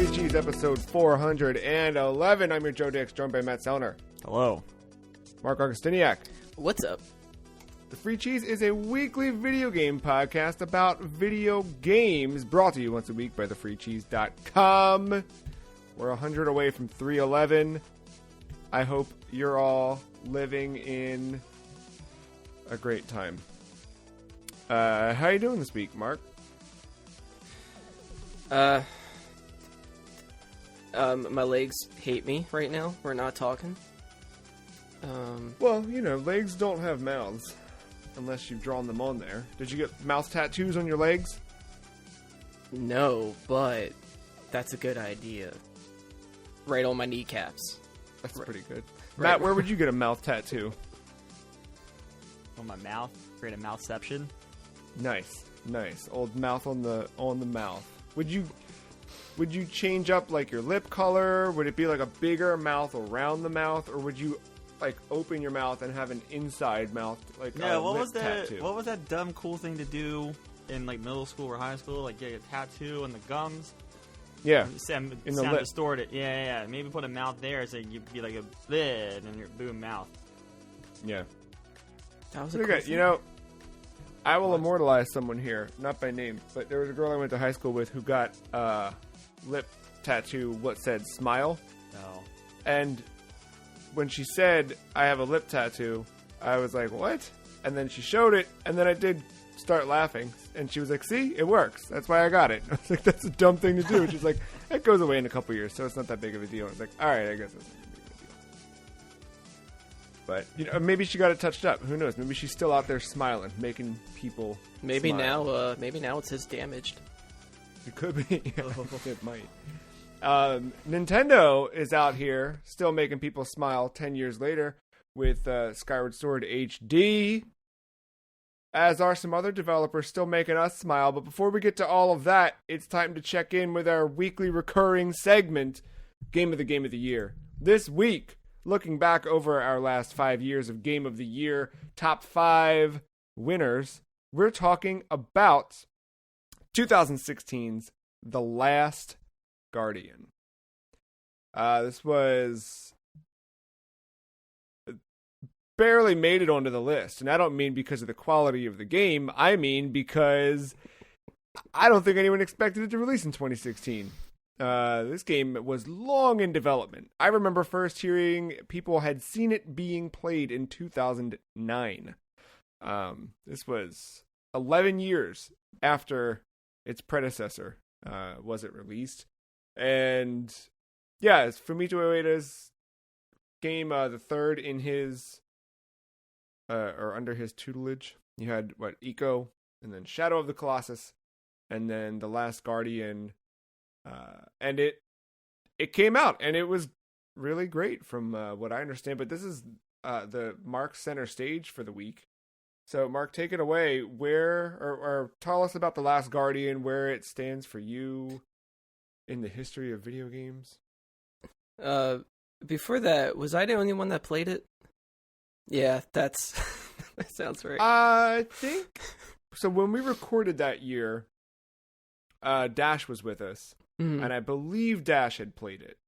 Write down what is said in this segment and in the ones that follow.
Free Cheese, episode 411. I'm your Joe Dix, joined by Matt Sellner. Hello. Marc Augustiniak. What's up? The Free Cheese is a weekly video game podcast about video games, brought to you once a week by thefreecheese.com. We're 100 away from 311. I hope you're all living in a great time. How you doing this week, Marc? My legs hate me right now. We're not talking. Well, you know, legs don't have mouths unless you've drawn them on there. Did you get mouth tattoos on your legs? No, but that's a good idea. Right on my kneecaps. That's pretty good. Right. Matt, where would you get a mouth tattoo? On my mouth. Create a mouthception. Nice. Old mouth on the mouth. Would you change up like your lip color? Would it be like a bigger mouth around the mouth, or would you like open your mouth and have an inside mouth like Yeah, a what lip was that? tattoo? What was that dumb cool thing to do in like middle school or high school? Like get a tattoo on the gums. Yeah, Sound in the lip. distorted. Yeah. Maybe put a mouth there so you'd be like a lid and your boom mouth. Yeah. That was a Pretty cool good. thing. You know, I will immortalize someone here, not by name, but there was a girl I went to high school with who got lip tattoo what said smile. No. And when she said, I have a lip tattoo, I was like, what? And then she showed it, and then I did start laughing. And she was like, see, it works. That's why I got it. I was like, that's a dumb thing to do. And she's like, it goes away in a couple years, so it's not that big of a deal. I was like, all right, I guess that's not that big of a deal. But, you know, maybe she got it touched up. Who knows? Maybe she's still out there smiling, making people Maybe smile. now it's just damaged. It could be. It might. Nintendo is out here still making people smile 10 years later with Skyward Sword HD, as are some other developers still making us smile. But before we get to all of that, it's time to check in with our weekly recurring segment, Game of the Year. This week, looking back over our last 5 years of Game of the Year, top 5 winners, we're talking about 2016's The Last Guardian. This was barely made it onto the list, and I don't mean because of the quality of the game. I mean because I don't think anyone expected it to release in 2016. This game was long in development. I remember first hearing people had seen it being played in 2009. This was 11 years after its predecessor was it released. And yeah, it's Fumito Ueda's game, the third in his or under his tutelage. You had Ico, and then Shadow of the Colossus, and then The Last Guardian, and it came out, and it was really great from what I understand. But this is the Marc center stage for the week. So, Marc, take it away. Where or tell us about The Last Guardian, where it stands for you in the history of video games. Before that, was I the only one that played it? Yeah, that sounds right. I think so. When we recorded that year, Dash was with us, and I believe Dash had played it.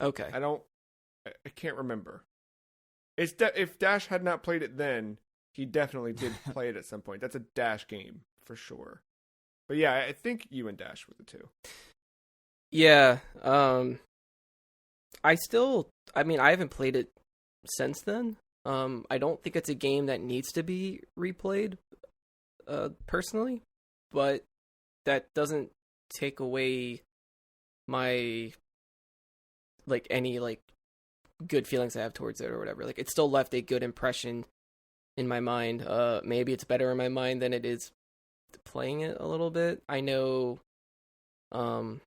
Okay. I can't remember. If Dash had not played it then, he definitely did play it at some point. That's a Dash game for sure. But yeah, I think you and Dash were the two. Yeah. I haven't played it since then. I don't think it's a game that needs to be replayed, personally, but that doesn't take away my, any good feelings I have towards it or whatever. It still left a good impression in my mind. Maybe it's better in my mind than it is playing it a little bit. I know, where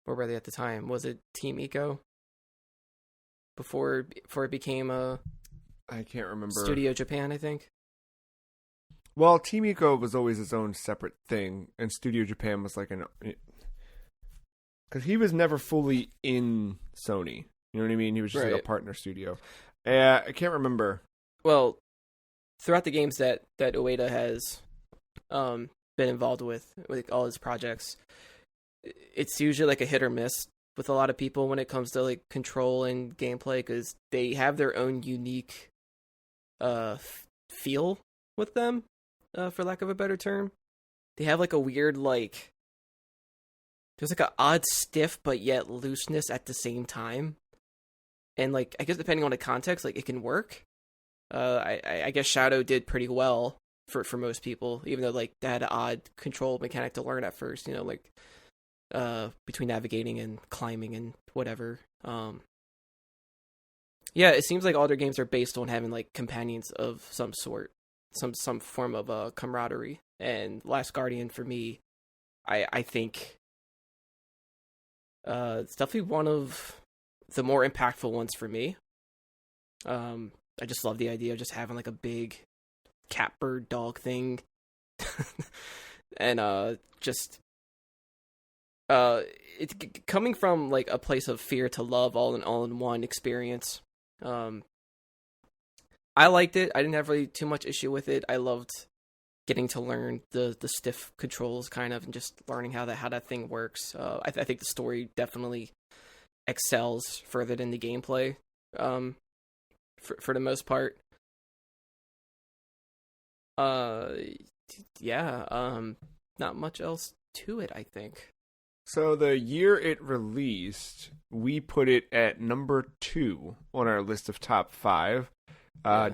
were they at the time? Was it Team Eco? Before it became I can't remember. Studio Japan, I think. Well, Team Eco was always its own separate thing, and Studio Japan was because he was never fully in Sony. You know what I mean? He was just like a partner studio. I can't remember. Well, throughout the games that Ueda has been involved with all his projects, it's usually like a hit or miss with a lot of people when it comes to like control and gameplay, because they have their own unique feel with them, for lack of a better term. They have like a weird like there's like an odd stiff but yet looseness at the same time, and like I guess depending on the context, like it can work. I guess Shadow did pretty well for most people, even though like they had an odd control mechanic to learn at first, you know, like between navigating and climbing and whatever. Yeah, it seems like all their games are based on having like companions of some sort, some form of camaraderie. And Last Guardian for me, I think it's definitely one of the more impactful ones for me. I just love the idea of just having like a big cat bird dog thing. And just it's coming from like a place of fear to love all in one experience. I liked it. I didn't have really too much issue with it. I loved getting to learn the stiff controls kind of, and just learning how that thing works. I think the story definitely excels further than the gameplay. For the most part. Yeah, not much else to it, I think. So the year it released, we put it at number 2 on our list of top 5,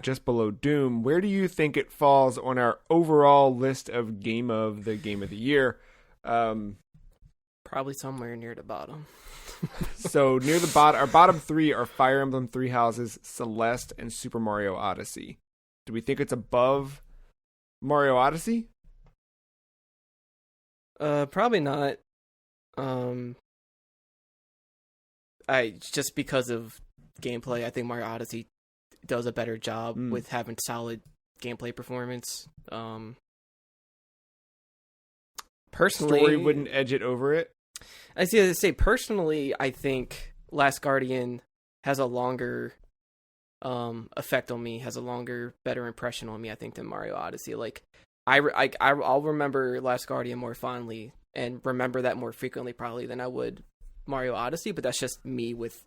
just below Doom. Where do you think it falls on our overall list of game of the year? Probably somewhere near the bottom. So near the bottom, our bottom 3 are Fire Emblem Three Houses, Celeste, and Super Mario Odyssey. Do we think it's above Mario Odyssey? Probably not. I just because of gameplay, I think Mario Odyssey does a better job with having solid gameplay performance. Personally, story wouldn't edge it over it. I see. To say personally, I think Last Guardian has a longer effect on me, has a longer, better impression on me, I think, than Mario Odyssey. Like, I'll remember Last Guardian more fondly and remember that more frequently probably than I would Mario Odyssey, but that's just me with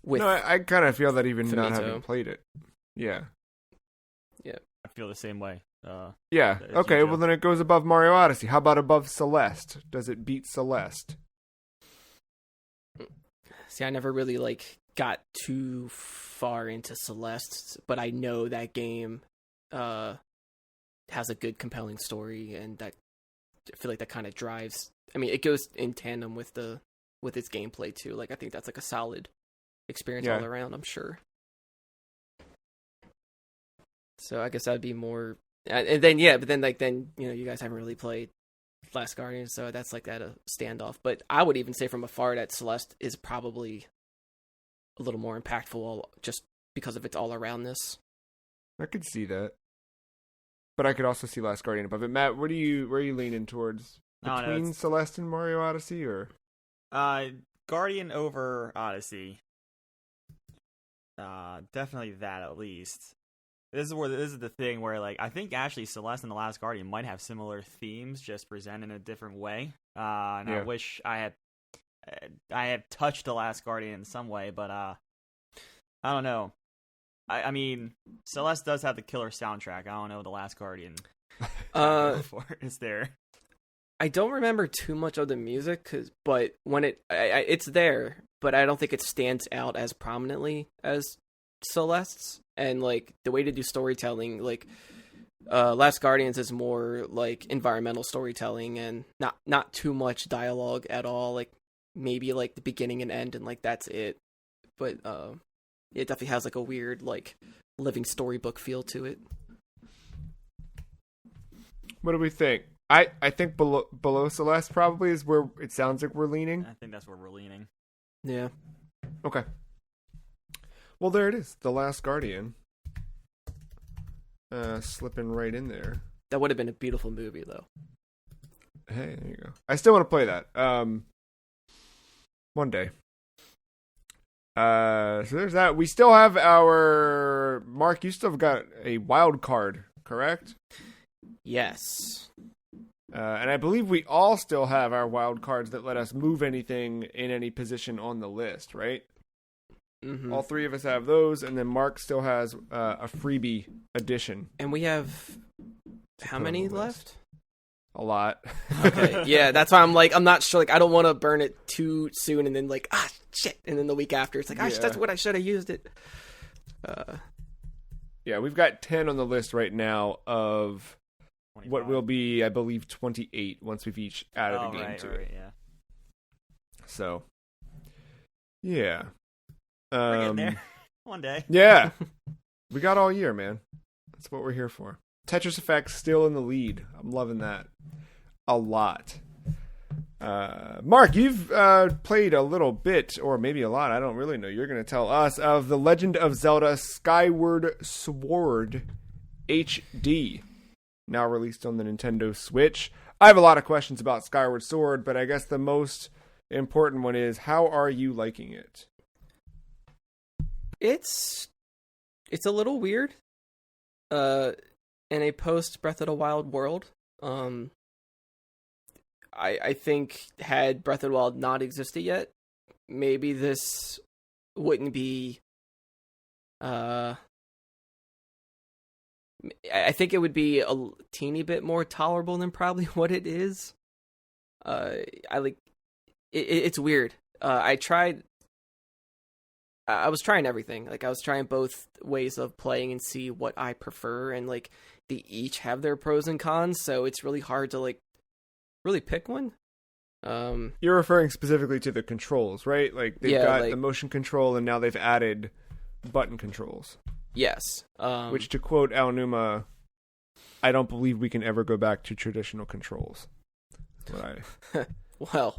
No, I kind of feel that even not having played it. Yeah. Yeah. I feel the same way. Yeah. Okay, well then it goes above Mario Odyssey. How about above Celeste? Does it beat Celeste? See, I never really like got too far into Celeste, but I know that game has a good, compelling story, and that I feel like that kind of drives. I mean, it goes in tandem with its gameplay too. Like, I think that's like a solid experience all around, I'm sure. So I guess that'd be more. And then you know, you guys haven't really played Last Guardian, so that's like that a standoff. But I would even say from afar that Celeste is probably a little more impactful, just because of its all aroundness. I could see that, but I could also see Last Guardian above it. Matt, where are you leaning towards? Between Celeste and Mario Odyssey, or Guardian over Odyssey? Definitely that, at least. This is the thing where, like, I think actually Celeste and The Last Guardian might have similar themes, just presented in a different way. And I wish I had touched The Last Guardian in some way, but I don't know. I mean, Celeste does have the killer soundtrack. I don't know The Last Guardian. Is there? I don't remember too much of the music, but when it's there, but I don't think it stands out as prominently as Celeste's. And like the way to do storytelling, like Last Guardians is more like environmental storytelling and not too much dialogue at all. Like maybe like the beginning and end, and like that's it. But it definitely has like a weird like living storybook feel to it. What do we think? I think below Celeste probably is where it sounds like we're leaning. I think that's where we're leaning. Yeah. Okay. Well, there it is. The Last Guardian. Slipping right in there. That would have been a beautiful movie, though. Hey, there you go. I still want to play that. One day. So there's that. We still have our... Marc, you still have got a wild card, correct? Yes. And I believe we all still have our wild cards that let us move anything in any position on the list, right? Mm-hmm. All three of us have those, and then Marc still has a freebie edition. And we have how many left? A lot. Okay, yeah, that's why I'm not sure. Like, I don't want to burn it too soon, and then shit, and then the week after, it's like, that's what I should have used it. Yeah, we've got 10 on the list right now of 25. What will be, I believe, 28 once we've each added a game to it. Yeah. So, yeah. We're getting there. One day. Yeah. We got all year, man. That's what we're here for. Tetris Effect still in the lead. I'm loving that a lot. Marc, you've played a little bit, or maybe a lot, I don't really know. You're going to tell us of The Legend of Zelda Skyward Sword HD, now released on the Nintendo Switch. I have a lot of questions about Skyward Sword, but I guess the most important one is, how are you liking it? It's a little weird. In a post Breath of the Wild world, I think had Breath of the Wild not existed yet, maybe this wouldn't be. I think it would be a teeny bit more tolerable than probably what it is. It's weird. I was trying everything. Like, I was trying both ways of playing and see what I prefer, and like they each have their pros and cons, so it's really hard to like really pick one. You're referring specifically to the controls, right? Like they've got the motion control, and now they've added button controls. Yes. Which, to quote Al Numa, I don't believe we can ever go back to traditional controls.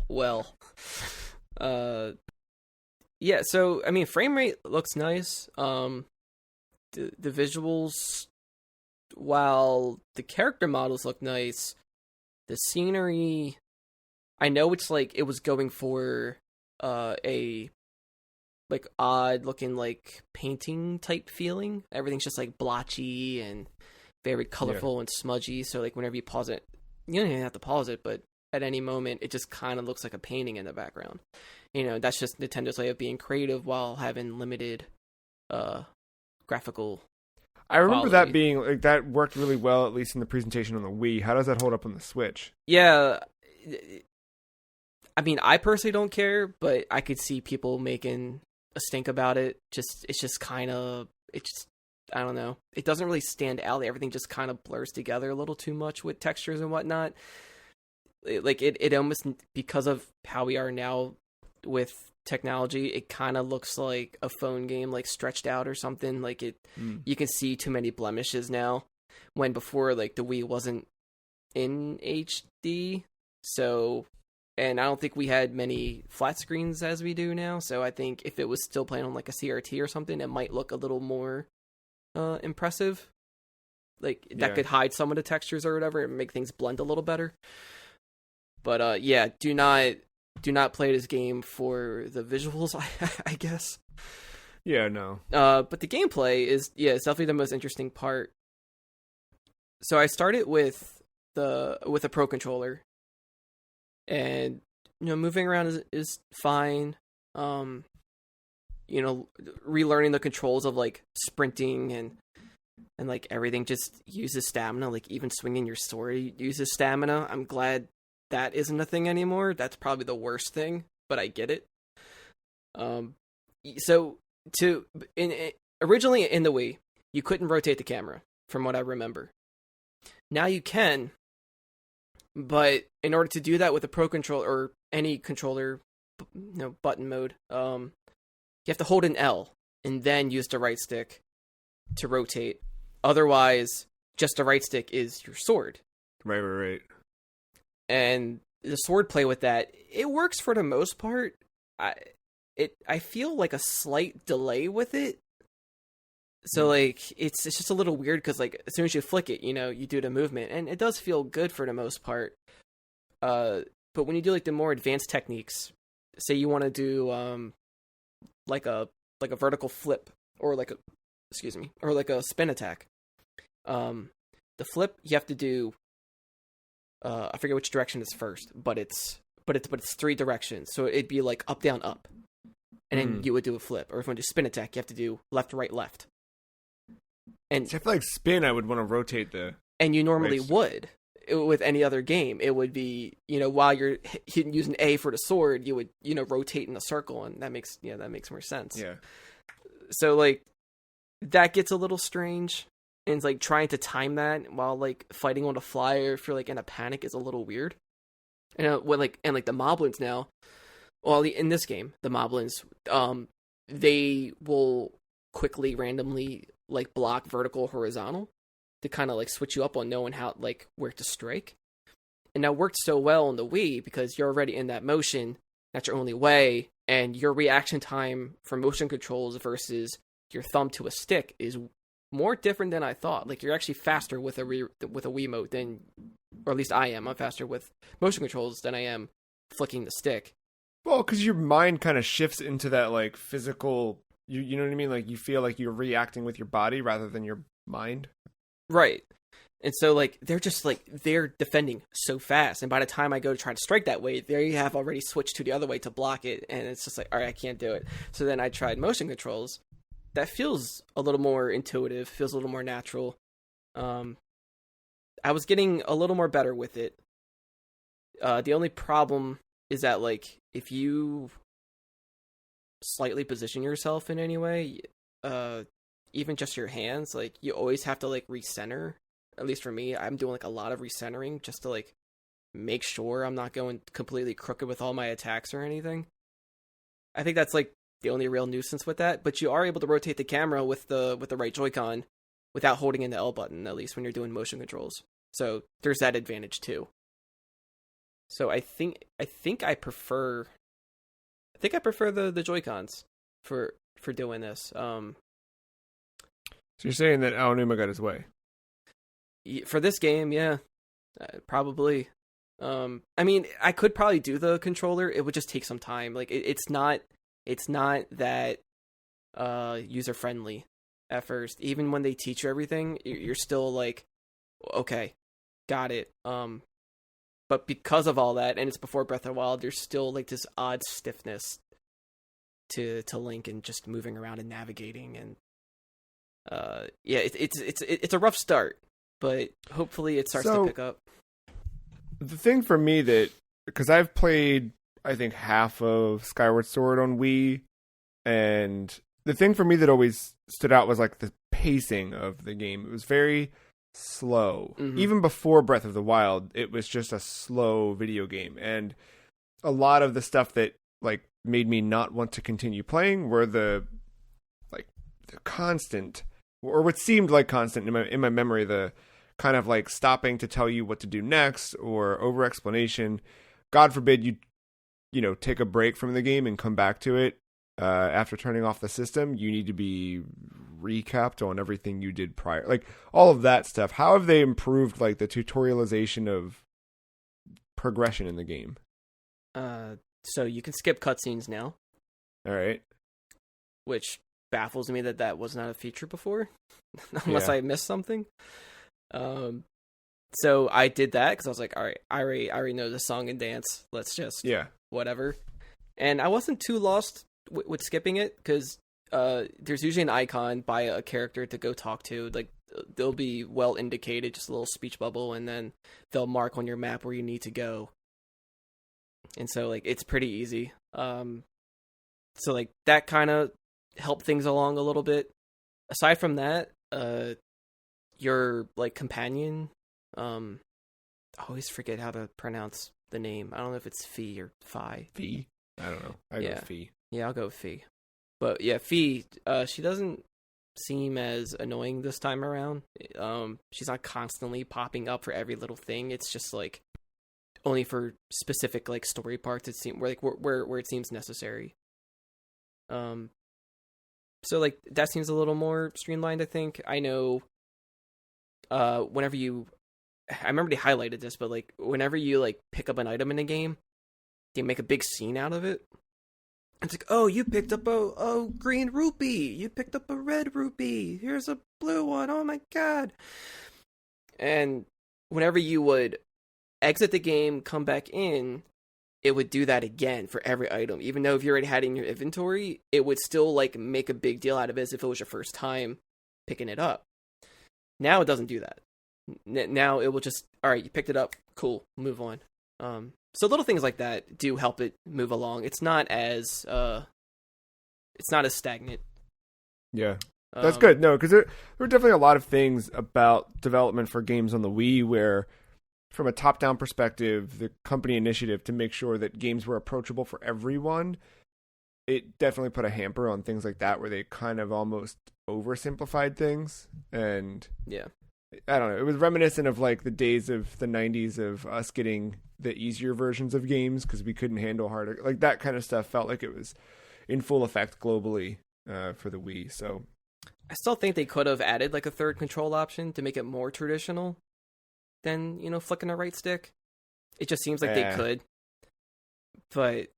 Well. Yeah, so, I mean, frame rate looks nice. The visuals, while the character models look nice, the scenery, I know it's like, it was going for a, like, odd-looking, like, painting-type feeling. Everything's just, like, blotchy and very colorful and smudgy, so, like, whenever you pause it, you don't even have to pause it, but at any moment, it just kind of looks like a painting in the background. You know, that's just Nintendo's way of being creative while having limited graphical I remember quality. that being, like, that worked really well, at least in the presentation on the Wii. How does that hold up on the Switch? Yeah. I mean, I personally don't care, but I could see people making a stink about it. It's just kind of, I don't know. It doesn't really stand out. Everything just kind of blurs together a little too much with textures and whatnot. Like, it almost, because of how we are now with technology, it kind of looks like a phone game, like, stretched out or something. Like, you can see too many blemishes now, when before, like, the Wii wasn't in HD. So, and I don't think we had many flat screens as we do now. So I think if it was still playing on, like, a CRT or something, it might look a little more impressive. Like, that could hide some of the textures or whatever and make things blend a little better. But yeah, do not play this game for the visuals, I guess. Yeah, no. But the gameplay is it's definitely the most interesting part. So I started with a Pro controller, and moving around is fine. Relearning the controls of, like, sprinting and like everything just uses stamina. Like, even swinging your sword uses stamina. I'm glad that isn't a thing anymore. That's probably the worst thing, but I get it. Originally in the Wii, you couldn't rotate the camera, from what I remember. Now you can, but in order to do that with a Pro controller or any controller, button mode, you have to hold an L and then use the right stick to rotate. Otherwise, just the right stick is your sword. Right. And the sword play with that, it works for the most part. I feel like a slight delay with it. So, like, it's just a little weird because, like, as soon as you flick it, you do the movement, and it does feel good for the most part. But when you do, like, the more advanced techniques, say you want to do like a vertical flip or like a spin attack. The flip, you have to do I forget which direction is first, but it's 3 directions. So it'd be like up, down, up, and then you would do a flip. Or if you want to do spin attack, you have to do left, right, left. And See, I feel like spin, I would want to rotate the. And you normally right. would. With any other game, it would be, while you're using A for the sword, you would, rotate in a circle, and that makes more sense. Yeah. So, like, that gets a little strange, and it's like trying to time that while like fighting on the fly or if you're like in a panic is a little weird. And the moblins now, well, in this game, the moblins, they will quickly, randomly, like, block vertical, horizontal, to kind of like switch you up on knowing how, like, where to strike. And that worked so well on the Wii because you're already in that motion. That's your only way. And your reaction time for motion controls versus your thumb to a stick is more different than I thought. Like, you're actually faster with a Wiimote than, or at least I am. I'm faster with motion controls than I am flicking the stick. Well, because your mind kind of shifts into that, like, physical, you know what I mean? Like, you feel like you're reacting with your body rather than your mind. Right. And so, like, they're just, like, they're defending so fast. And by the time I go to try to strike that way, there you have already switched to the other way to block it. And it's just like, all right, I can't do it. So then I tried motion controls. That feels a little more intuitive, feels a little more natural. I was getting a little more better with it. The only problem is that, like, if you slightly position yourself in any way, even just your hands, like, you always have to, like, recenter. At least for me, I'm doing, like, a lot of recentering just to, like, make sure I'm not going completely crooked with all my attacks or anything. I think that's, like, the only real nuisance with that. But you are able to rotate the camera with the right Joy-Con without holding in the L button, at least when you're doing motion controls. So there's that advantage too. So I think I prefer the Joy-Cons for doing this. So you're saying that Aonuma got his way? For this game, yeah, probably. I mean, I could probably do the controller. It would just take some time. Like, it's not that user friendly at first. Even when they teach you everything, you're still like, okay, got it. But because of all that, and it's before Breath of the Wild, there's still like this odd stiffness to Link and just moving around and navigating, and yeah, it's a rough start, but hopefully it starts to pick up. The thing for me that, because I've played, I think, half of Skyward Sword on Wii, and the thing for me that always stood out was like the pacing of the game. It was very slow. Mm-hmm. Even before Breath of the Wild, it was just a slow video game, and a lot of the stuff that like made me not want to continue playing were the constant, or what seemed like constant in my memory, the kind of like stopping to tell you what to do next, or over explanation. God forbid you take a break from the game and come back to it after turning off the system. You need to be recapped on everything you did prior, like all of that stuff. How have they improved like the tutorialization of progression in the game? So you can skip cutscenes now. All right. Which baffles me that was not a feature before, unless I missed something. So I did that because I was like, all right, I already know the song and dance. Let's just whatever. And I wasn't too lost with skipping it because there's usually an icon by a character to go talk to. Like, they'll be well indicated, just a little speech bubble, and then they'll mark on your map where you need to go. And so like it's pretty easy. So like that kind of helped things along a little bit. Aside from that, your like companion, I always forget how to pronounce the name. I don't know if it's Fee or Phi. Fee? I don't know. I go Fee. Yeah, I'll go with Fee. But yeah, Fee, she doesn't seem as annoying this time around. She's not constantly popping up for every little thing. It's just like only for specific like story parts. It seems where it seems necessary. So like that seems a little more streamlined, I think. I know whenever I remember they highlighted this, but like whenever you like pick up an item in a game, they make a big scene out of it. It's like, oh, you picked up a green rupee, you picked up a red rupee, here's a blue one, oh my god. And whenever you would exit the game, come back in, it would do that again for every item. Even though if you already had it in your inventory, it would still like make a big deal out of it as if it was your first time picking it up. Now it doesn't do that. Now it will just, all right, you picked it up, cool, move on. So little things like that do help it move along. It's not as stagnant. Yeah. That's good. No, because there were definitely a lot of things about development for games on the Wii where, from a top-down perspective, the company initiative to make sure that games were approachable for everyone, it definitely put a hamper on things like that where they kind of almost oversimplified things. And yeah, I don't know. It was reminiscent of like the days of the 90s of us getting the easier versions of games because we couldn't handle harder. Like that kind of stuff felt like it was in full effect globally for the Wii. So I still think they could have added like a third control option to make it more traditional than, flicking a right stick. It just seems like they could. But,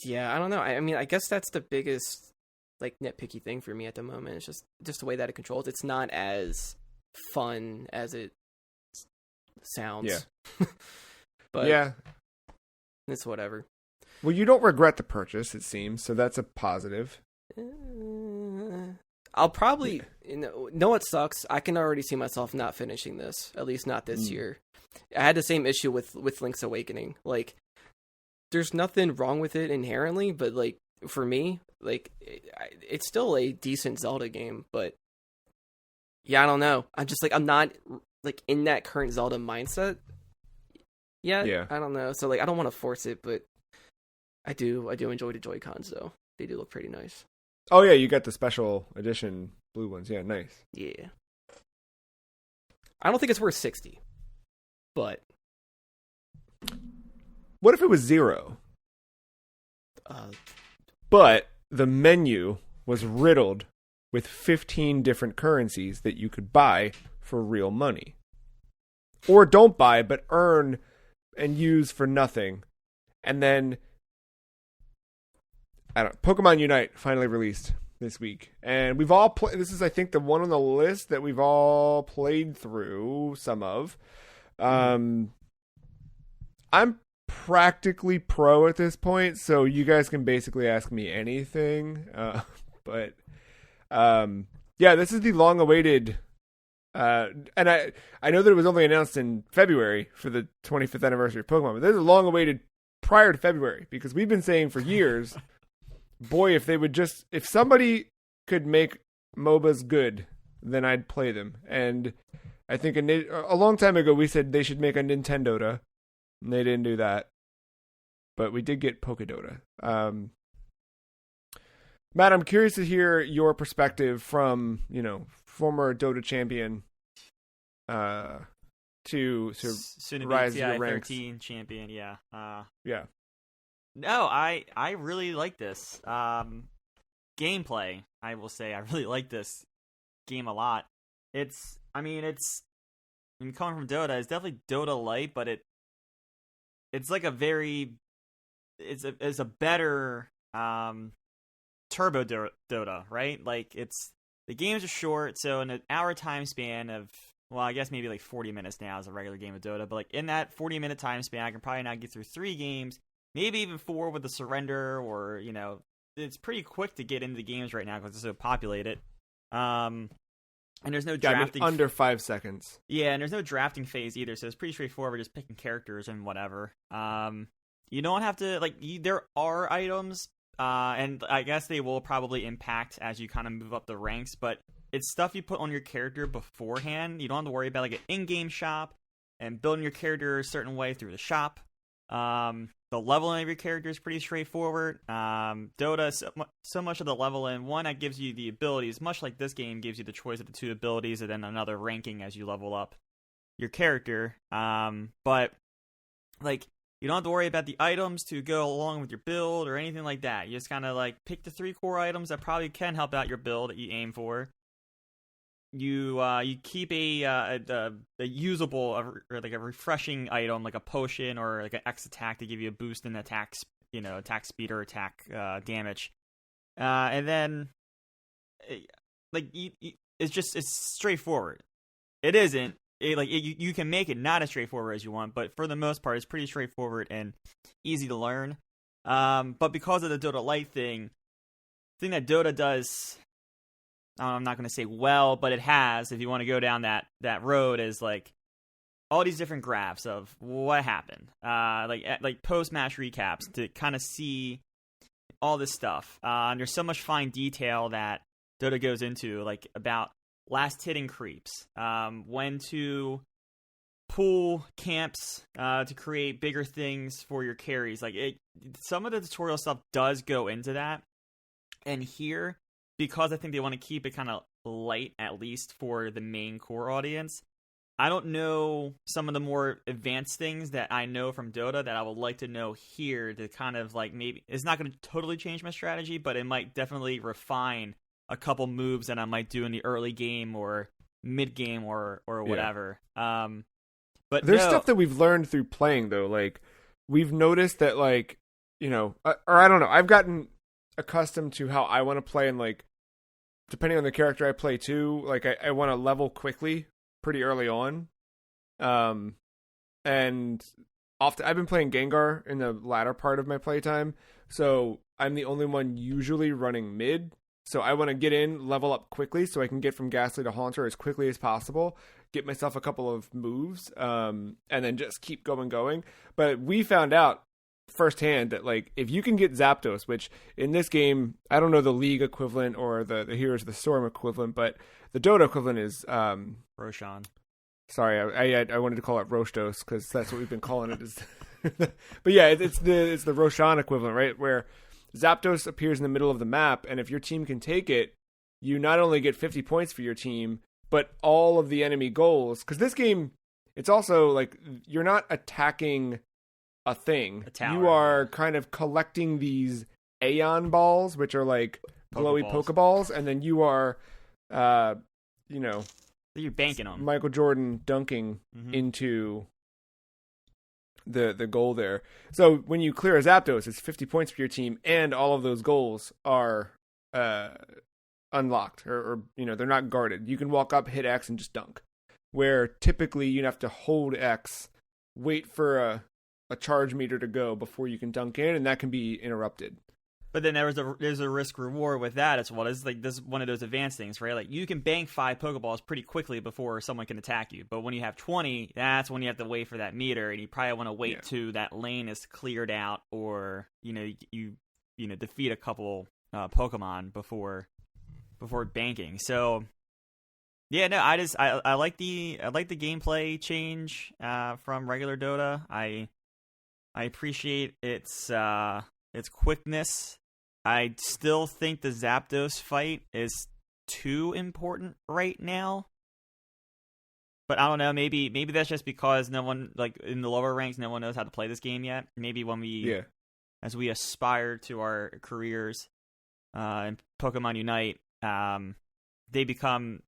yeah, I don't know. I mean, I guess that's the biggest, like, nitpicky thing for me at the moment. It's just the way that it controls. It's not as fun as it sounds. Yeah. But yeah, it's whatever. Well, you don't regret the purchase, it seems, so that's a positive. I'll probably know what sucks. I can already see myself not finishing this, at least not this year. I had the same issue with Link's Awakening. Like, there's nothing wrong with it inherently, but like for me, like it's still a decent Zelda game. But yeah, I don't know. I'm not like in that current Zelda mindset yet. Yeah. I don't know. So like, I don't want to force it, but I do enjoy the Joy-Cons though. They do look pretty nice. Oh, yeah, you got the special edition blue ones. Yeah, nice. Yeah. I don't think it's worth 60. But what if it was 0? But the menu was riddled with 15 different currencies that you could buy for real money. Or don't buy, but earn and use for nothing. And then Pokemon Unite finally released this week, and we've all played. This is, I think, the one on the list that we've all played through some of. I'm practically pro at this point, so you guys can basically ask me anything. But this is the long-awaited. And I know that it was only announced in February for the 25th anniversary of Pokemon, but this is long-awaited prior to February because we've been saying for years. Boy, if somebody could make MOBAs good, then I'd play them. And I think a long time ago we said they should make a Nintendota, and they didn't do that. But we did get Pokédota. Matt, I'm curious to hear your perspective from, former Dota champion to soon to rise be your ranks. 13 champion, yeah. Yeah. No, I really like this. Gameplay, I will say, I really like this game a lot. It's coming from Dota, it's definitely Dota light, but it's like it's a better turbo Dota, right? Like the games are short, so in an hour time span of, well, I guess maybe like 40 minutes now is a regular game of Dota, but like in that 40-minute time span, I can probably not get through 3 games. Maybe even 4 with a surrender, or, it's pretty quick to get into the games right now because it's so populated. And there's no drafting. Under 5 seconds. Yeah, and there's no drafting phase either, so it's pretty straightforward, just picking characters and whatever. You don't have to, there are items, and I guess they will probably impact as you kind of move up the ranks, but it's stuff you put on your character beforehand. You don't have to worry about, an in-game shop and building your character a certain way through the shop. The leveling of your character is pretty straightforward. Dota, so much of the leveling, one, that gives you the abilities, much like this game gives you the choice of the 2 abilities and then another ranking as you level up your character. But you don't have to worry about the items to go along with your build or anything like that. You just kind of pick the 3 core items that probably can help out your build that you aim for. You keep a usable or a refreshing item like a potion or like an X attack to give you a boost in attack speed or attack damage, and then it's straightforward. It isn't, you can make it not as straightforward as you want, but for the most part, it's pretty straightforward and easy to learn. But because of the Dota Lite thing that Dota does, I'm not going to say well, but it has, if you want to go down that road, is like all these different graphs of what happened, like post-match recaps to kind of see all this stuff. And there's so much fine detail that Dota goes into, like about last hitting creeps, when to pull camps to create bigger things for your carries. Like some of the tutorial stuff does go into that. And here, because I think they want to keep it kind of light, at least for the main core audience, I don't know some of the more advanced things that I know from Dota that I would like to know here to kind of like, maybe it's not going to totally change my strategy, but it might definitely refine a couple moves that I might do in the early game or mid game or whatever. But there's stuff that we've learned through playing, though. Like, we've noticed that, like, you know, or I don't know, I've gotten accustomed to how I want to play, and like, depending on the character I play too, like I want to level quickly pretty early on. And often I've been playing Gengar in the latter part of my playtime, so I'm the only one usually running mid. So I want to get in, level up quickly so I can get from Ghastly to Haunter as quickly as possible, get myself a couple of moves, and then just keep going. But we found out firsthand that, like, if you can get Zapdos, which in this game, I don't know the League equivalent or the Heroes of the Storm equivalent, but the Dota equivalent is Roshan. Sorry, I wanted to call it Roshdos because that's what we've been calling it. But yeah, it's the Roshan equivalent, right? Where Zapdos appears in the middle of the map, and if your team can take it, you not only get 50 points for your team, but all of the enemy goals. Because this game, it's also like you're not attacking a thing. A tower, you are kind of collecting these Aeon balls, which are like glowy Pokeballs, and then you are, you're banking them. Michael Jordan dunking into the goal there. So when you clear a Zapdos, it's 50 points for your team, and all of those goals are unlocked, or they're not guarded. You can walk up, hit X, and just dunk. Where typically you'd have to hold X, wait for a charge meter to go before you can dunk in, and that can be interrupted. But then there's a risk reward with that as well. It's like this is one of those advanced things, right? Like you can bank 5 Pokeballs pretty quickly before someone can attack you. But when you have 20, that's when you have to wait for that meter, and you probably want to wait till that lane is cleared out, or you defeat a couple Pokemon before banking. So yeah, no, I like the gameplay change from regular Dota. I appreciate its quickness. I still think the Zapdos fight is too important right now. But I don't know, maybe that's just because no one, like in the lower ranks, no one knows how to play this game yet. Maybe when as we aspire to our careers in Pokemon Unite, they become,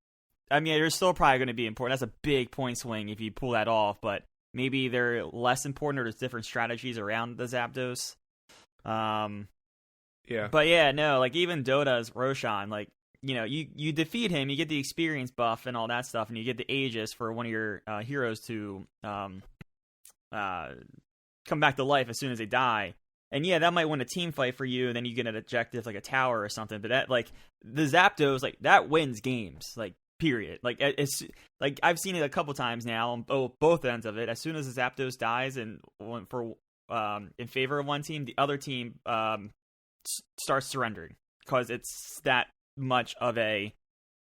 I mean, they're still probably going to be important. That's a big point swing if you pull that off, but maybe they're less important, or there's different strategies around the Zapdos. But yeah, no, like even Dota's Roshan, like, you defeat him, you get the experience buff and all that stuff, and you get the Aegis for one of your heroes to come back to life as soon as they die. And yeah, that might win a team fight for you, and then you get an objective like a tower or something. But that, like, the Zapdos, like, that wins games, like, period. Like, it's like I've seen it a couple times now on both ends of it. As soon as the Zapdos dies and in favor of one team, the other team starts surrendering because it's that much of a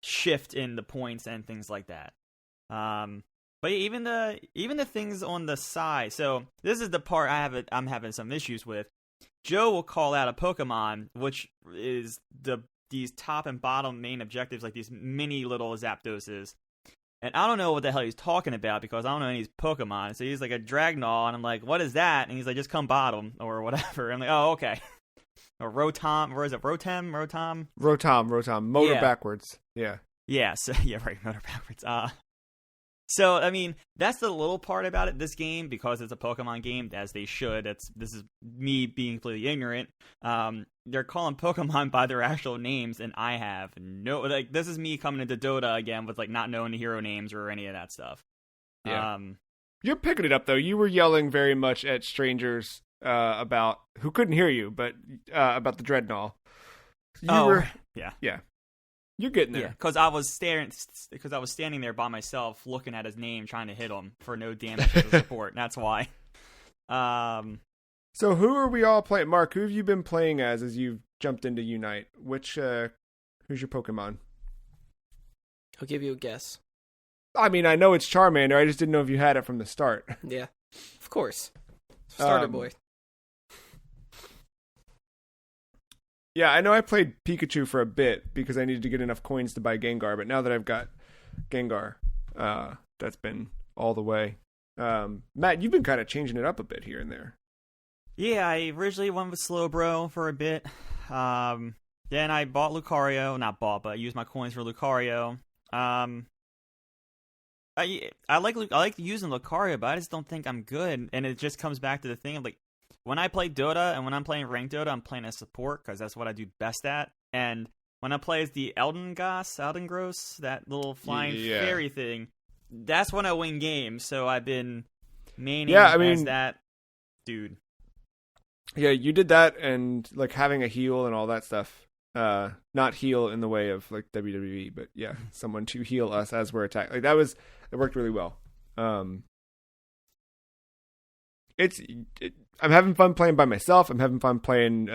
shift in the points and things like that. But even the things on the side. So this is the part I'm having some issues with. Joe will call out a Pokemon, which is these top and bottom main objectives, like these mini little Zapdoses. And I don't know what the hell he's talking about because I don't know any of these Pokemon. So he's like a Dragnaw, and I'm like, what is that? And he's like, just come bottom or whatever. I'm like, oh, okay. Or Rotom, or is it Rotom? Rotom. Motor backwards. Yeah. Yeah, so, yeah, right, motor backwards. So, I mean, that's the little part about it, this game, because it's a Pokemon game, as they should. This is me being completely ignorant. They're calling Pokemon by their actual names, and I have no, like, this is me coming into Dota again with, like, not knowing the hero names or any of that stuff. Yeah. You're picking it up, though. You were yelling very much at strangers about who couldn't hear you, but about the Dreadnought. Yeah. You're getting there. Yeah, because I was standing there by myself, looking at his name, trying to hit him for no damage to the support. That's why. So who are we all playing? Mark, who have you been playing as you've jumped into Unite? Who's your Pokemon? I'll give you a guess. I mean, I know it's Charmander. I just didn't know if you had it from the start. Yeah, of course. Starter boy. Yeah, I know I played Pikachu for a bit because I needed to get enough coins to buy Gengar, but now that I've got Gengar, that's been all the way. Matt, you've been kind of changing it up a bit here and there. Yeah, I originally went with Slowbro for a bit. Then I bought Lucario. Not bought, but I used my coins for Lucario. I like using Lucario, but I just don't think I'm good. And it just comes back to the thing of like, when I play Dota and when I'm playing ranked Dota, I'm playing as support because that's what I do best at. And when I play as the Eldengross, that little flying fairy thing, that's when I win games. So I've been maining as that dude. Yeah, you did that, and like having a heal and all that stuff. Not heal in the way of like WWE, but yeah, someone to heal us as we're attacked. Like it worked really well. I'm having fun playing by myself. I'm having fun playing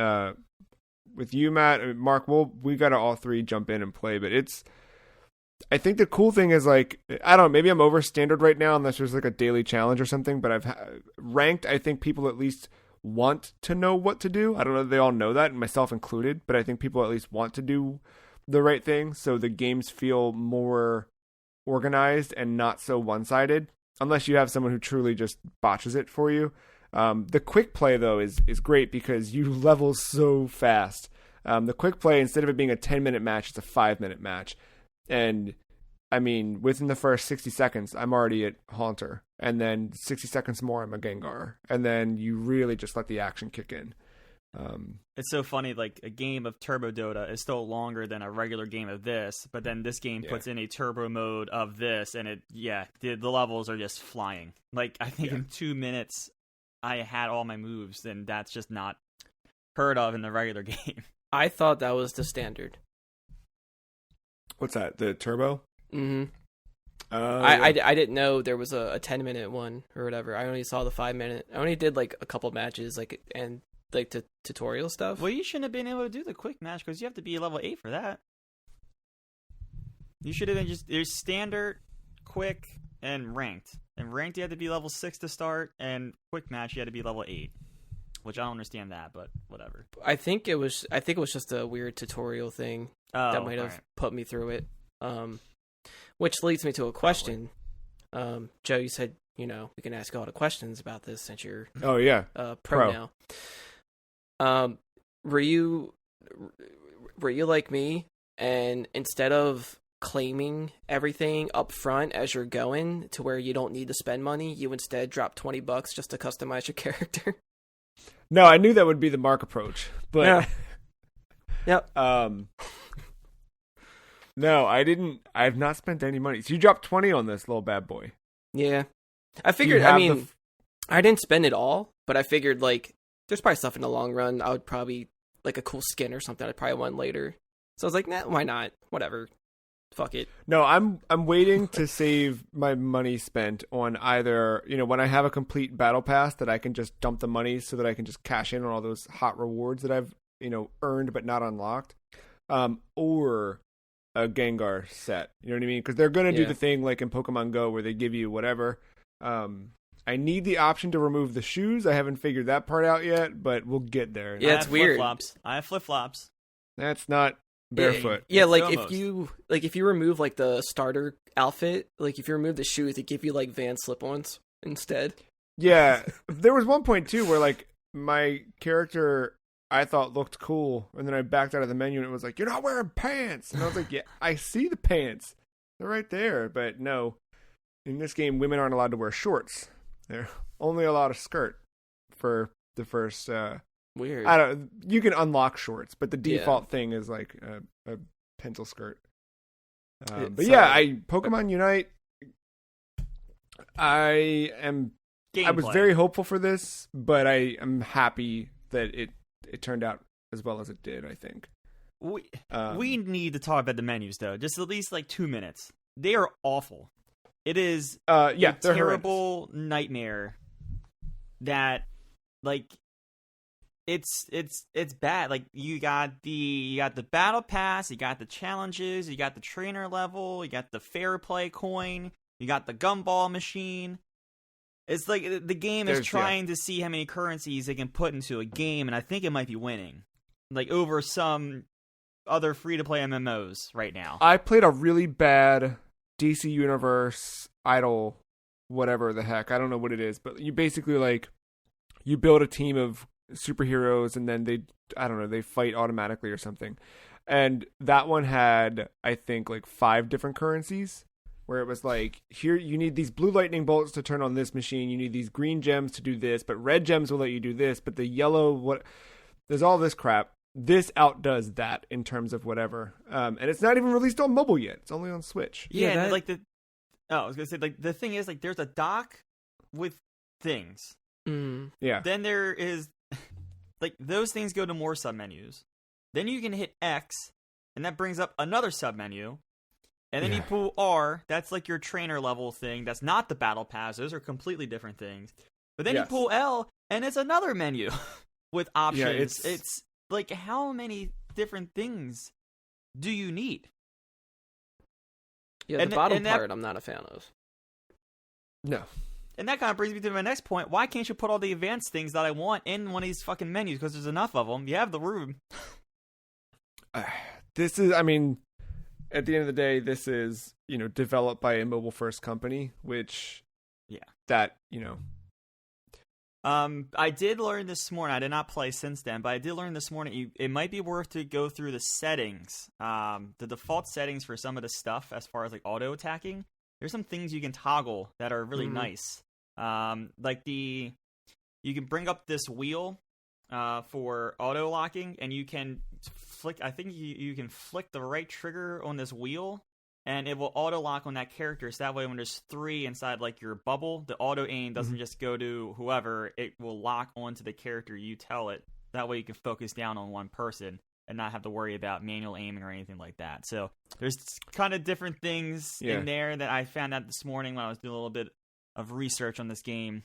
with you, Matt, Mark. We gotta all three jump in and play, but I think the cool thing is like, I don't know, maybe I'm over standard right now unless there's like a daily challenge or something, but ranked, I think people at least want to know what to do. I don't know if they all know that, myself included, but I think people at least want to do the right thing, so the games feel more organized and not so one-sided, unless you have someone who truly just botches it for you. The quick play, though, is great because you level so fast. The quick play, instead of it being a 10-minute match, it's a 5-minute match. And, I mean, within the first 60 seconds, I'm already at Haunter. And then 60 seconds more, I'm a Gengar. And then you really just let the action kick in. It's so funny, like, a game of Turbo Dota is still longer than a regular game of this, but then this game puts in a turbo mode of this, and the levels are just flying. Like, I think in 2 minutes, I had all my moves, and that's just not heard of in the regular game. I thought that was the standard. What's that? The turbo? Mm-hmm. I didn't know there was a 10-minute one or whatever. I only saw the 5-minute. I only did like a couple matches, like tutorial stuff. Well, you shouldn't have been able to do the quick match because you have to be level 8 for that. You should have been there's standard, quick, and ranked. And ranked you had to be level 6 to start, and quick match you had to be level 8. Which I don't understand that, but whatever. I think it was just a weird tutorial thing that might have put me through it. Which leads me to a question. Joe, you said, we can ask all the questions about this since you're pro now. Were you like me, and instead of claiming everything up front as you're going to where you don't need to spend money, you instead drop $20 just to customize your character? No, I knew that would be the Mark approach, but yep. No, I didn't. I've not spent any money. So you dropped 20 on this little bad boy. Yeah, I figured. I didn't spend it all, but I figured like there's probably stuff in the long run. I would probably like a cool skin or something. I'd probably want later. So I was like, nah, why not? Whatever. Fuck it. No, I'm waiting to save my money spent on either, when I have a complete battle pass that I can just dump the money so that I can just cash in on all those hot rewards that I've, earned but not unlocked, or a Gengar set. You know what I mean? Because they're going to do the thing like in Pokemon Go where they give you whatever. I need the option to remove the shoes. I haven't figured that part out yet, but we'll get there. Yeah, it's weird. I have flip-flops. That's not barefoot. Yeah, like almost. if you remove like the starter outfit, like if you remove the shoes, they give you like Van slip-ons instead. Yeah, there was one point too where like my character I thought looked cool, and then I backed out of the menu and it was like, "You're not wearing pants," and I was like, "Yeah, I see the pants, they're right there." But no, in this game, women aren't allowed to wear shorts. They're only allowed a skirt for the first. Weird. You can unlock shorts, but the default thing is like a pencil skirt. But Pokemon Unite. I was Gameplay. very hopeful for this, but I am happy that it turned out as well as it did, I think. We need to talk about the menus, though. Just at least, 2 minutes. They are awful. It is a terrible nightmare that, it's bad. You got the battle pass, you got the challenges, you got the trainer level, you got the fair play coin, you got the gumball machine. It's like the game is trying to see how many currencies it can put into a game, and I think it might be winning, over some other free-to-play MMOs right now. I played a really bad DC Universe Idol, whatever the heck. I don't know what it is, but you basically, you build a team of superheroes, and then they fight automatically or something. And that one had, I think, 5 different currencies, where it was here, you need these blue lightning bolts to turn on this machine, you need these green gems to do this, but red gems will let you do this, but the yellow, there's all this crap. This outdoes that in terms of whatever. And it's not even released on mobile yet. It's only on Switch. Yeah, I was going to say, the thing is, there's a dock with things. Mm. Yeah. Then there is, those things go to more submenus. Then you can hit X, and that brings up another submenu. And then you pull R, that's your trainer level thing. That's not the battle pass. Those are completely different things. But then you pull L, and it's another menu with options. Yeah, it's how many different things do you need? Yeah, the bottom part I'm not a fan of. No. And that kind of brings me to my next point. Why can't you put all the advanced things that I want in one of these fucking menus? Because there's enough of them. You have the room. This is, at the end of the day, this is, developed by a mobile-first company, which, I did learn this morning. I did not play since then, but I did learn this morning. It might be worth to go through the settings, the default settings for some of the stuff as far as auto attacking. There's some things you can toggle that are really nice. You can bring up this wheel for auto locking, and you can flick. I think you can flick the right trigger on this wheel, and it will auto lock on that character. So that way, when there's 3 inside your bubble, the auto aim doesn't just go to whoever. It will lock onto the character you tell it. That way, you can focus down on one person and not have to worry about manual aiming or anything like that. So there's kind of different things in there that I found out this morning when I was doing a little bit of research on this game.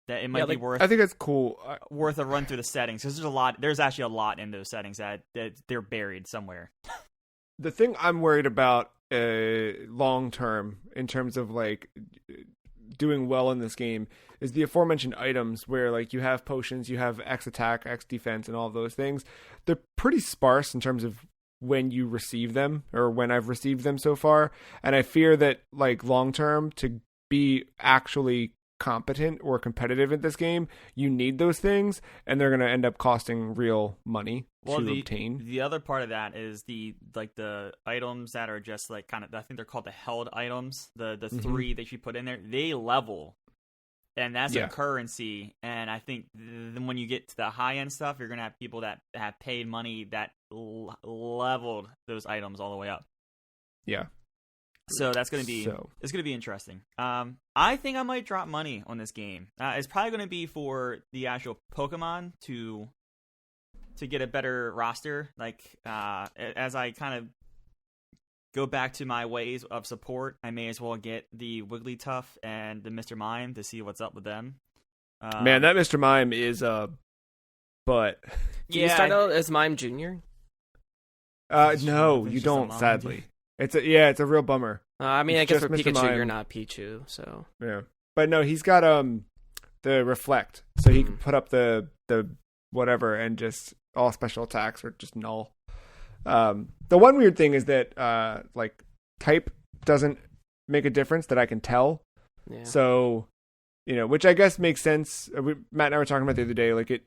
That it might be worth. I think it's cool. Worth a run through the settings, because there's a lot. There's actually a lot in those settings that they're buried somewhere. The thing I'm worried about long term, in terms of doing well in this game, is the aforementioned items where you have potions, you have X attack, X defense, and all of those things. They're pretty sparse in terms of when you receive them, or when I've received them so far. And I fear that long term, to be actually competent or competitive in this game, you need those things, and they're going to end up costing real money to obtain. The other part of that is the items that are just I think they're called the held items, the 3 that you put in there, they level, and that's a currency. And I think when you get to the high end stuff, you're going to have people that have paid money that leveled those items all the way up. Yeah. So that's going to be it's going to be interesting. I think I might drop money on this game. It's probably going to be for the actual Pokemon to get a better roster. As I kind of go back to my ways of support, I may as well get the Wigglytuff and the Mr. Mime to see what's up with them. Man, that Mr. Mime is but Do you start out as Mime Jr.? No, you don't. Sadly. It's a real bummer. I It's guess for just Mr. Pikachu, Mime. you're not Pichu, so Yeah, but no, he's got the reflect, so he can put up the whatever, and just all special attacks are just null. The one weird thing is that type doesn't make a difference that I can tell. yeah. So, which I guess makes sense. Matt and I were talking about the other day.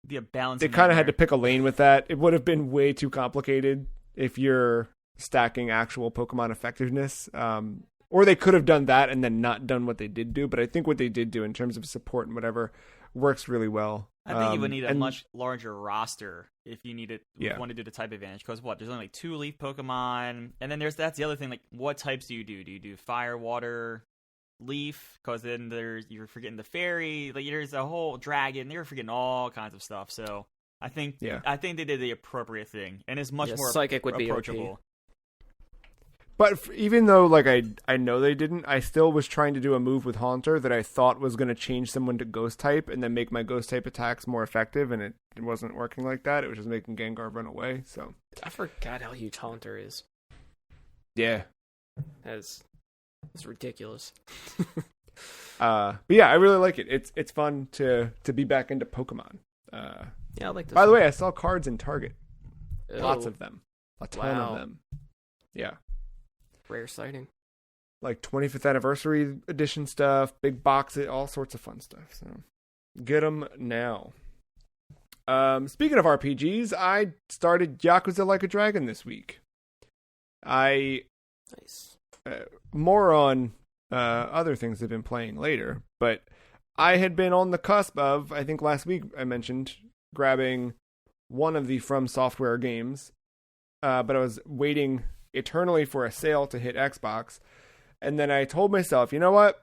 Be a balance. They kind of had to pick a lane with that. It would have been way too complicated if you're stacking actual Pokemon effectiveness. Or they could have done that and then not done what they did do. But I think what they did do in terms of support and whatever works really well. I think you would need a much larger roster if you want to do the type advantage. Because there's only 2 Leaf Pokemon, and then that's the other thing. What types do you do? Do you do Fire, Water, leaf, because then you're forgetting the fairy. Like there's a whole dragon. You're forgetting all kinds of stuff. So I think they did the appropriate thing, and it's much more psychic would approachable. Be OP. But even though like I know they didn't, I still was trying to do a move with Haunter that I thought was going to change someone to Ghost type and then make my Ghost type attacks more effective, and it wasn't working like that. It was just making Gengar run away. So I forgot how huge Haunter is. Yeah, it's ridiculous. But yeah, I really like it. It's fun to be back into Pokemon. Yeah, I like this. By the way, I saw cards in Target. Oh. Lots of them. A ton of them. Yeah. Rare sighting. Like 25th anniversary edition stuff, big boxes, all sorts of fun stuff. So get them now. Speaking of RPGs, I started Yakuza Like a Dragon this week. Nice. More on other things I've been playing later, but I had been on the cusp of, I think last week I mentioned, grabbing one of the From Software games, but I was waiting eternally for a sale to hit Xbox, and then I told myself, you know what?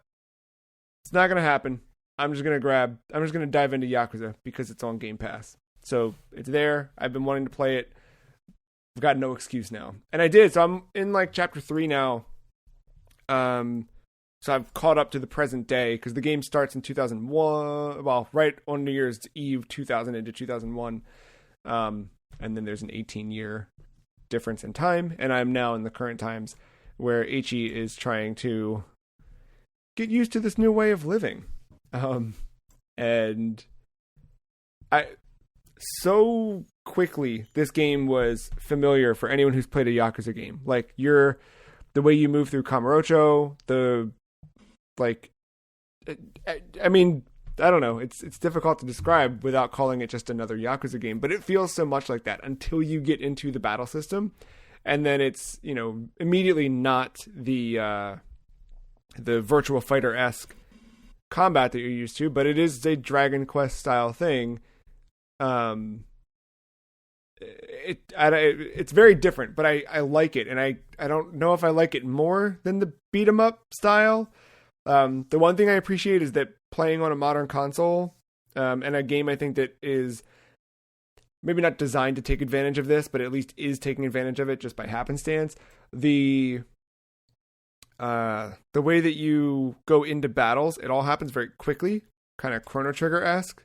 It's not going to happen. I'm just going to dive into Yakuza because it's on Game Pass. So it's there. I've been wanting to play it. I've got no excuse now. And I did. So I'm in like chapter 3 now. So I've caught up to the present day because the game starts in 2001. Well, right on New Year's Eve 2000 into 2001. And then there's an 18-year difference in time. And I'm now in the current times where Ichi is trying to get used to this new way of living. And so quickly, this game was familiar for anyone who's played a Yakuza game. Like, the way you move through Kamurocho, I mean, I don't know. It's difficult to describe without calling it just another Yakuza game, but it feels so much like that until you get into the battle system. And then it's, immediately not the Virtual Fighter-esque combat that you're used to, but it is a Dragon Quest style thing. It's very different, but I like it, and I don't know if I like it more than the beat 'em up style. The one thing I appreciate is that playing on a modern console, and a game I think that is maybe not designed to take advantage of this, but at least is taking advantage of it just by happenstance. The way that you go into battles, it all happens very quickly, kind of Chrono Trigger-esque.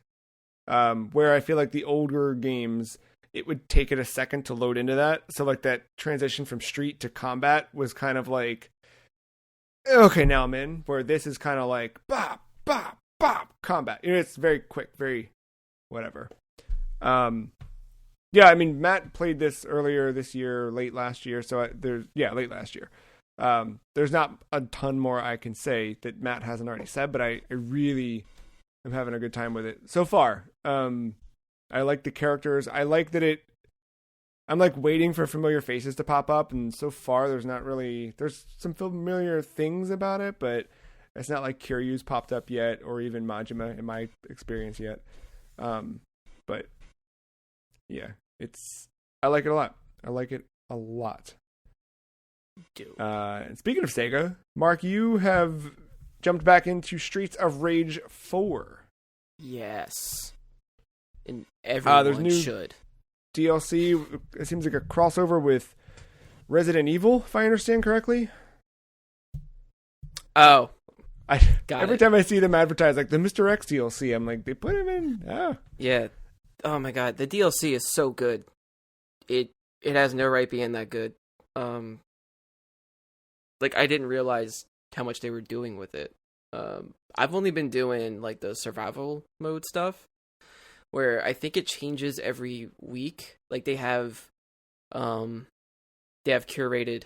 Where I feel like the older games, it would take it a second to load into that. So like that transition from street to combat was kind of like, okay, now I'm in. Where this is kind of like, bop, bop, bop, combat. It's very quick, very whatever. Yeah, I mean, Matt played this earlier this year, late last year. So late last year. There's not a ton more I can say that Matt hasn't already said, but I really am having a good time with it so far. I like the characters. I like that I'm like waiting for familiar faces to pop up, and so far there's some familiar things about it, but it's not like Kiryu's popped up yet, or even Majima in my experience yet. But yeah, I like it a lot. I like it a lot. And speaking of Sega, Mark, you have jumped back into Streets of Rage 4. Yes. And everyone there's new should. DLC, it seems like a crossover with Resident Evil, if I understand correctly. Oh. Every time I see them advertised, like the Mr. X DLC, I'm like, they put him in? Oh. Yeah. Oh my god, the DLC is so good. It has no right being that good. I didn't realize how much they were doing with it. I've only been doing like the survival mode stuff, where I think it changes every week. Like they have curated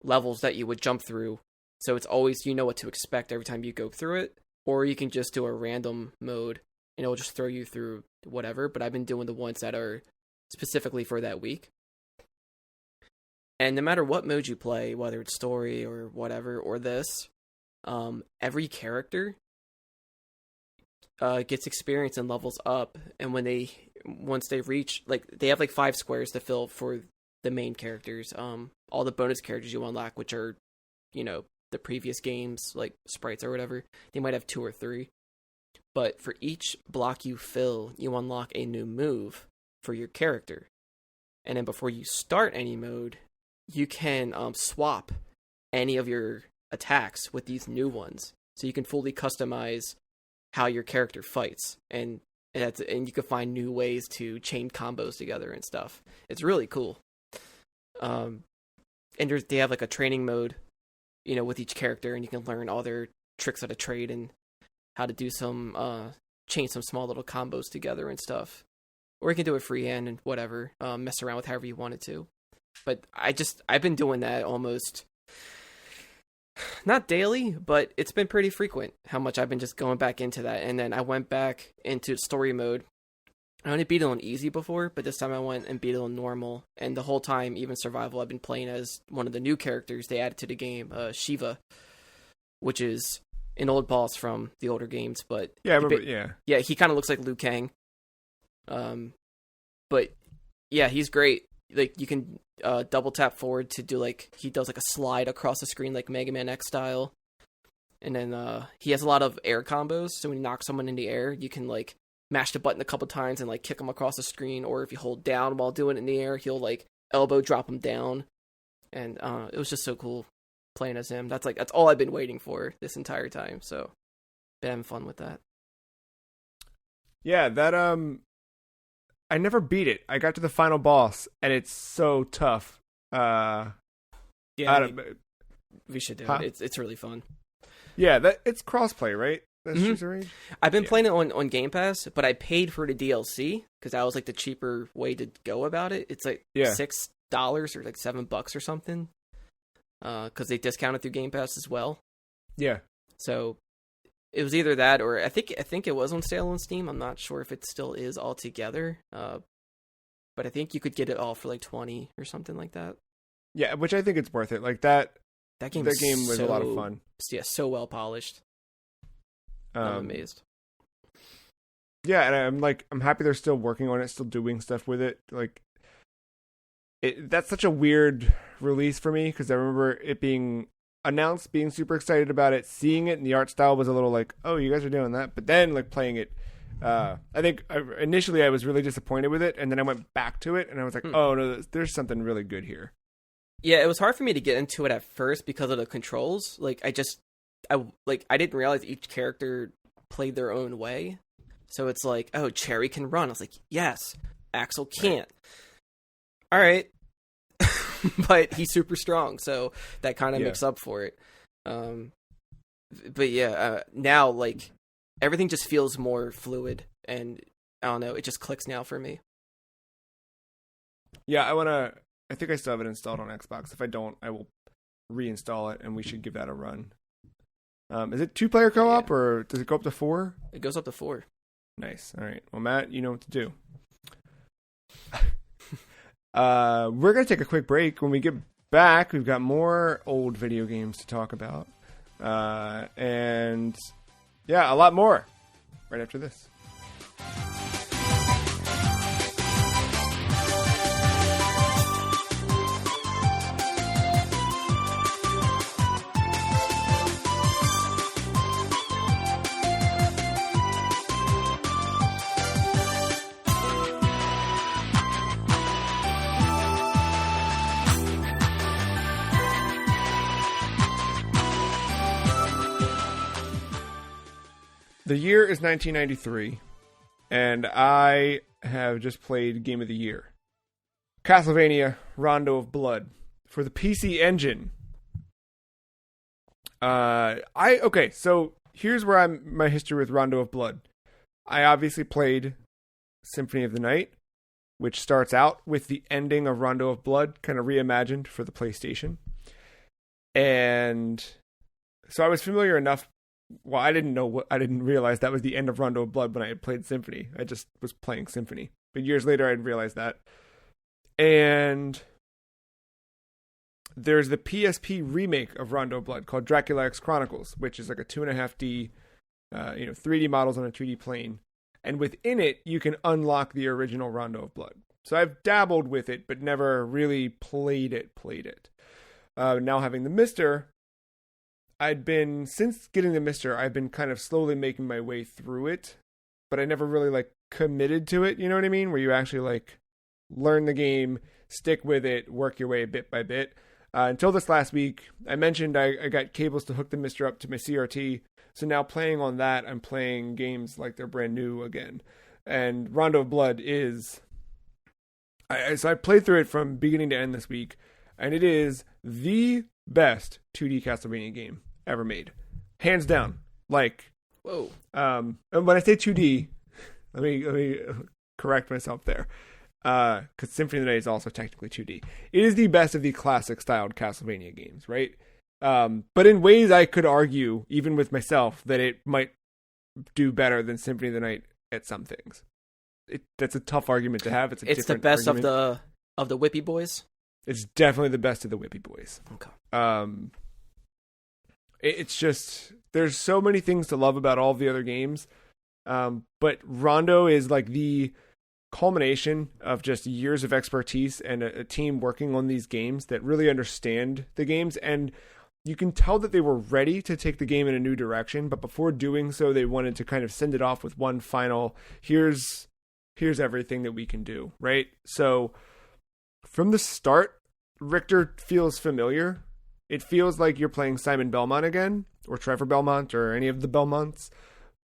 levels that you would jump through, so it's always what to expect every time you go through it. Or you can just do a random mode and it'll just throw you through whatever. But I've been doing the ones that are specifically for that week. And no matter what mode you play, whether it's story or whatever, or this, every character gets experience and levels up. And once they reach, they have 5 squares to fill for the main characters. All the bonus characters you unlock, which are, the previous games, like sprites or whatever. They might have 2 or 3. But for each block you fill, you unlock a new move for your character. And then before you start any mode, you can swap any of your attacks with these new ones. So you can fully customize how your character fights. And you can find new ways to chain combos together and stuff. It's really cool. And they have like a training mode, with each character, and you can learn all their tricks of the trade and how to do some chain some small little combos together and stuff. Or you can do it freehand and whatever, mess around with however you wanted to. But I've been doing that almost, not daily, but it's been pretty frequent how much I've been just going back into that. And then I went back into story mode. I only beat it on easy before, but this time I went and beat it on normal. And the whole time, even survival, I've been playing as one of the new characters they added to the game, Shiva, which is an old boss from the older games. But yeah, I remember, yeah, he kind of looks like Liu Kang. But yeah, he's great. Like, you can double tap forward to do he does like a slide across the screen like Mega Man X style. And then he has a lot of air combos, so when you knock someone in the air, you can mash the button a couple times and kick them across the screen, or if you hold down while doing it in the air, he'll elbow drop him down. And it was just so cool playing as him. That's all I've been waiting for this entire time, so been having fun with that. Yeah, that I never beat it. I got to the final boss, and it's so tough. Yeah, we should do it. It's really fun. Yeah, it's crossplay, right? That's I've been playing it on Game Pass, but I paid for the DLC because that was the cheaper way to go about it. It's $6 or $7 or something, because they discounted through Game Pass as well. Yeah. So it was either that, or I think it was on sale on Steam. I'm not sure if it still is altogether, but I think you could get it all for $20 or something like that. Yeah, which I think it's worth it. That game was a lot of fun. Yeah, so well polished. I'm amazed. Yeah, and I'm happy they're still working on it, still doing stuff with it. That's such a weird release for me, because I remember it being announced, being super excited about it, seeing it, and the art style was a little oh, you guys are doing that. But then playing it, I think initially I was really disappointed with it, and then I went back to it, and I was oh no, there's something really good here. Yeah, it was hard for me to get into it at first because of the controls. I didn't realize each character played their own way. So it's oh, Cherry can run. I was yes, Axel can't. All right. But he's super strong, so that kind of makes up for it. But yeah, now everything just feels more fluid, and I don't know, it just clicks now for me. Yeah, I think I still have it installed on Xbox. If I don't, I will reinstall it, and we should give that a run. Is it 2-player co-op, or does it go up to 4? It goes up to 4. Nice. All right. Well, Matt, you know what to do. We're going to take a quick break. When we get back, we've got more old video games to talk about. And yeah, a lot more right after this. The year is 1993, and I have just played Game of the Year. Castlevania Rondo of Blood for the PC Engine. Okay, so here's where my history with Rondo of Blood. I obviously played Symphony of the Night, which starts out with the ending of Rondo of Blood, kind of reimagined for the PlayStation. And so I was familiar enough. Well, I didn't realize that was the end of Rondo of Blood when I had played Symphony. I just was playing Symphony. But years later, I'd realized that. And there's the PSP remake of Rondo of Blood called Dracula X Chronicles, which is a 2.5D, 3D models on a 2D plane. And within it, you can unlock the original Rondo of Blood. So I've dabbled with it, but never really played it. Now having the Mister, since getting the Mister, I've been kind of slowly making my way through it, but I never really like committed to it. You know what I mean? Where you actually like learn the game, stick with it, work your way bit by bit. Until this last week, I mentioned I got cables to hook the Mister up to my CRT. So now playing on that, I'm playing games like they're brand new again. And Rondo of Blood is... So I played through it from beginning to end this week, and it is the best 2D Castlevania game ever made. Hands down. Like... Whoa. And when I say 2D, let me correct myself there. Because Symphony of the Night is also technically 2D. It is the best of the classic styled Castlevania games, right? But in ways I could argue, even with myself, that it might do better than Symphony of the Night at some things. That's a tough argument to have. It's the best argument. of the Whippy Boys. It's definitely the best of the Whippy Boys. Okay. It's just there's so many things to love about all of the other games, but Rondo is like the culmination of just years of expertise and a team working on these games that really understand the games, and you can tell that they were ready to take the game in a new direction, but before doing so, they wanted to kind of send it off with one final, here's everything that we can do, right? So from the start, Richter feels familiar. It feels like you're playing Simon Belmont again, or Trevor Belmont, or any of the Belmonts,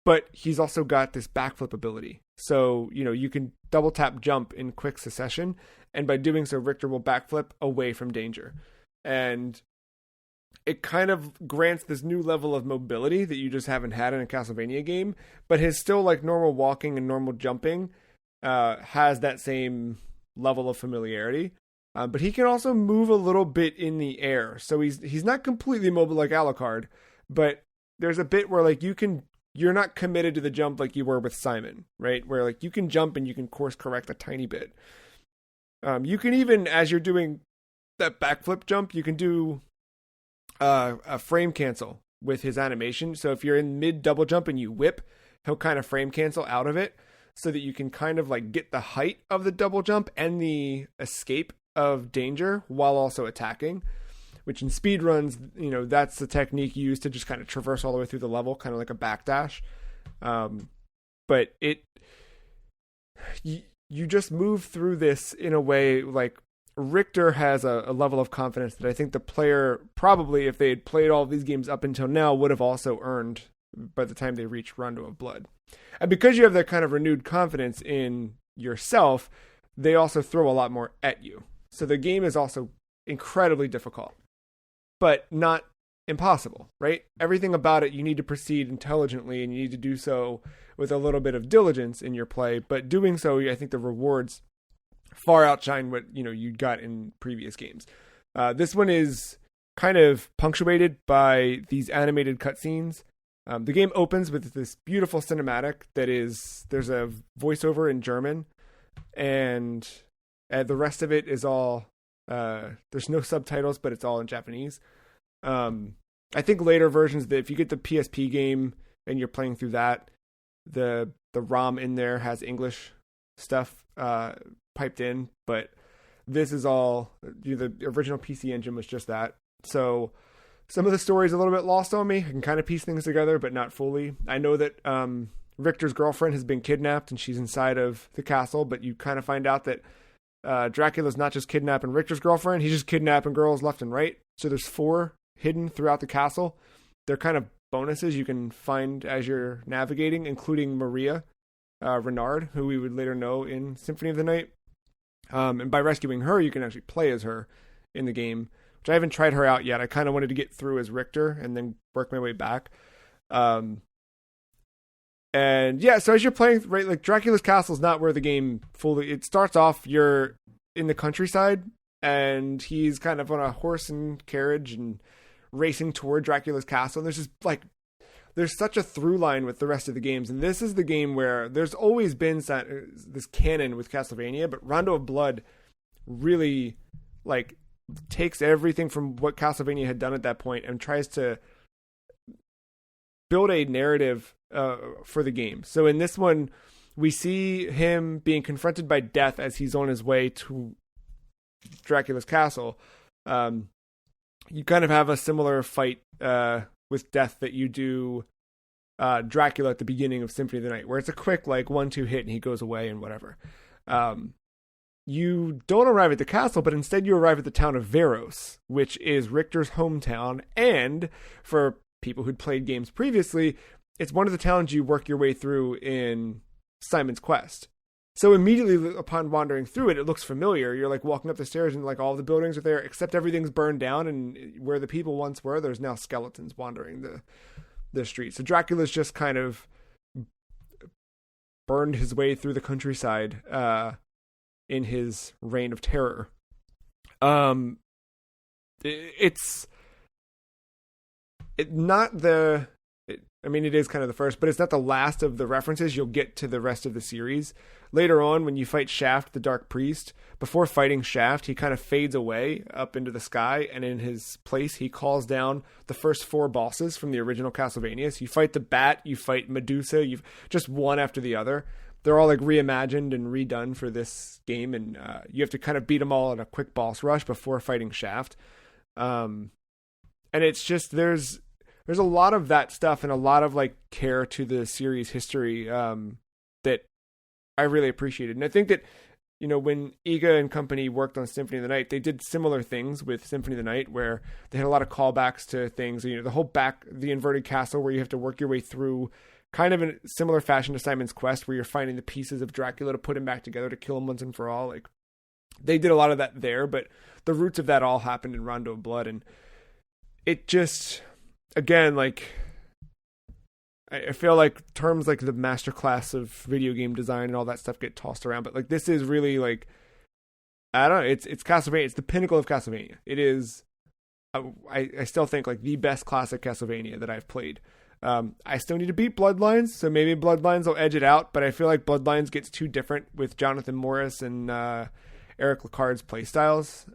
but he's also got this backflip ability. So, you can double tap jump in quick succession, and by doing so, Richter will backflip away from danger. And it kind of grants this new level of mobility that you just haven't had in a Castlevania game, but his still like normal walking and normal jumping has that same level of familiarity. But he can also move a little bit in the air. So he's not completely mobile like Alucard, but there's a bit where like you're not committed to the jump like you were with Simon, right? Where like you can jump and you can course correct a tiny bit. You can even, as you're doing that backflip jump, you can do a frame cancel with his animation. So if you're in mid double jump and you whip, he'll kind of frame cancel out of it so that you can kind of like get the height of the double jump and the escape of danger while also attacking, which in speed runs, that's the technique used to just kind of traverse all the way through the level, kind of like a backdash. But you just move through this in a way like Richter has a level of confidence that I think the player probably, if they had played all of these games up until now, would have also earned by the time they reach Rondo of Blood. And because you have that kind of renewed confidence in yourself, they also throw a lot more at you. So the game is also incredibly difficult, but not impossible, right? Everything about it, you need to proceed intelligently, and you need to do so with a little bit of diligence in your play. But doing so, I think the rewards far outshine what you got in previous games. This one is kind of punctuated by these animated cutscenes. The game opens with this beautiful cinematic there's a voiceover in German, and the rest of it is all there's no subtitles, but it's all in Japanese. I think later versions, that if you get the PSP game and you're playing through that, the ROM in there has English stuff piped in, but this is all the original PC engine was just that. So some of the story is a little bit lost on me. I can kind of piece things together, but not fully. I know that Richter's girlfriend has been kidnapped and she's inside of the castle, but you kind of find out that Dracula's not just kidnapping Richter's girlfriend, he's just kidnapping girls left and right. So there's 4 hidden throughout the castle. They're kind of bonuses you can find as you're navigating, including Maria Renard, who we would later know in Symphony of the Night. And by rescuing her, you can actually play as her in the game, which I haven't tried her out yet. I kind of wanted to get through as Richter and then work my way back. And yeah, so as you're playing, right, like Dracula's Castle is not where the game fully, it starts off, you're in the countryside and he's kind of on a horse and carriage and racing toward Dracula's castle. And there's just like, there's such a through line with the rest of the games. And this is the game where there's always been this canon with Castlevania, but Rondo of Blood really like takes everything from what Castlevania had done at that point and tries to build a narrative for the game. So in this one, we see him being confronted by death as he's on his way to Dracula's castle. You kind of have a similar fight with death that you do Dracula at the beginning of Symphony of the Night, where it's a quick like 1-2 hit and he goes away and whatever. You don't arrive at the castle, but instead you arrive at the town of Veros, which is Richter's hometown, and for people who'd played games previously, it's one of the towns you work your way through in Simon's Quest. So immediately upon wandering through it, it looks familiar. You're like walking up the stairs and like all the buildings are there, except everything's burned down, and where the people once were, there's now skeletons wandering the streets. So Dracula's just kind of burned his way through the countryside in his reign of terror. It's not the... I mean, it is kind of the first, but it's not the last of the references you'll get to the rest of the series. Later on, when you fight Shaft, the Dark Priest, before fighting Shaft, he kind of fades away up into the sky, and in his place, he calls down the first 4 bosses from the original Castlevania. So you fight the Bat, you fight Medusa, you've just one after the other. They're all like reimagined and redone for this game, and you have to kind of beat them all in a quick boss rush before fighting Shaft. And it's just, there's a lot of that stuff and a lot of like care to the series history that I really appreciated. And I think that, you know, when Iga and company worked on Symphony of the Night, they did similar things with Symphony of the Night where they had a lot of callbacks to things, you know, the whole the inverted castle where you have to work your way through kind of in a similar fashion to Simon's Quest where you're finding the pieces of Dracula to put him back together to kill him once and for all. Like they did a lot of that there, but the roots of that all happened in Rondo of Blood. And it just... Again, like, I feel like terms like the masterclass of video game design and all that stuff get tossed around, but like this is really like, I don't know, it's Castlevania, it's the pinnacle of Castlevania. It is, I still think like the best classic Castlevania that I've played. I still need to beat Bloodlines, so maybe Bloodlines will edge it out, but I feel like Bloodlines gets too different with Jonathan Morris and Eric Lecard's playstyles,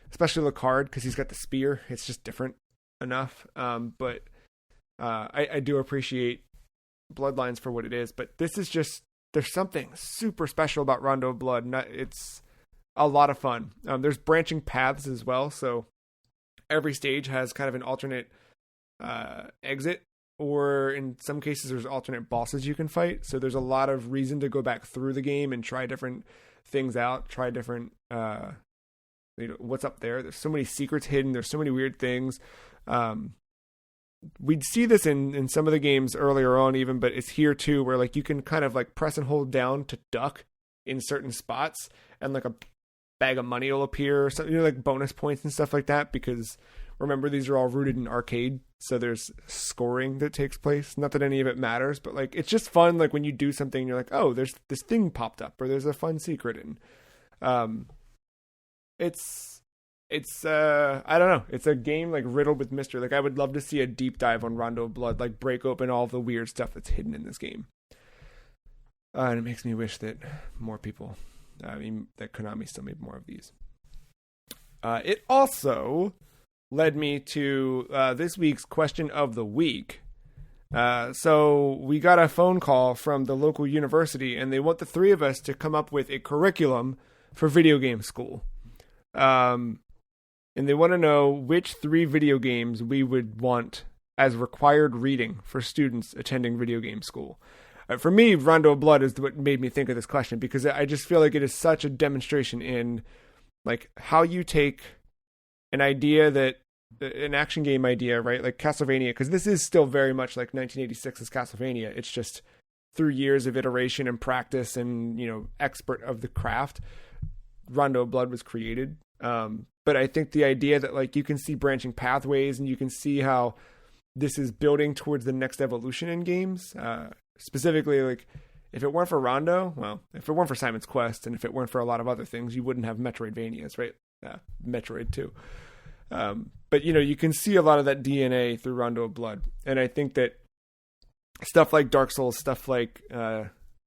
especially Lecard because he's got the spear. It's just different enough, but I do appreciate Bloodlines for what it is, but this is just, there's something super special about Rondo of Blood. It's a lot of fun. There's branching paths as well, so every stage has kind of an alternate exit, or in some cases there's alternate bosses you can fight, so there's a lot of reason to go back through the game and try different things out, try different you know, what's up there. There's so many secrets hidden, there's so many weird things. We'd see this in some of the games earlier on even, but it's here too, where like you can kind of like press and hold down to duck in certain spots and like a bag of money will appear or something, you know, like bonus points and stuff like that, because remember these are all rooted in arcade, so there's scoring that takes place. Not that any of it matters, but like it's just fun, like when you do something and you're like, oh, there's this thing popped up or there's a fun secret, and it's I don't know, it's a game like riddled with mystery. Like I would love to see a deep dive on Rondo of Blood, like break open all the weird stuff that's hidden in this game. And it makes me wish that more people, that Konami still made more of these. It also led me to this week's question of the week. So we got a phone call from the local university, and they want the 3 of us to come up with a curriculum for video game school. And they want to know which 3 video games we would want as required reading for students attending video game school. For me, Rondo of Blood is what made me think of this question, because I just feel like it is such a demonstration in like how you take an idea that an action game idea, right? Like Castlevania, because this is still very much like 1986's Castlevania. It's just through years of iteration and practice and, you know, expert of the craft, Rondo of Blood was created. But I think the idea that like you can see branching pathways and you can see how this is building towards the next evolution in games, specifically like if it weren't for Rondo, well, if it weren't for Simon's Quest and if it weren't for a lot of other things, you wouldn't have Metroidvanias, right? Metroid too. But you know, you can see a lot of that DNA through Rondo of Blood. And I think that stuff like Dark Souls, stuff like,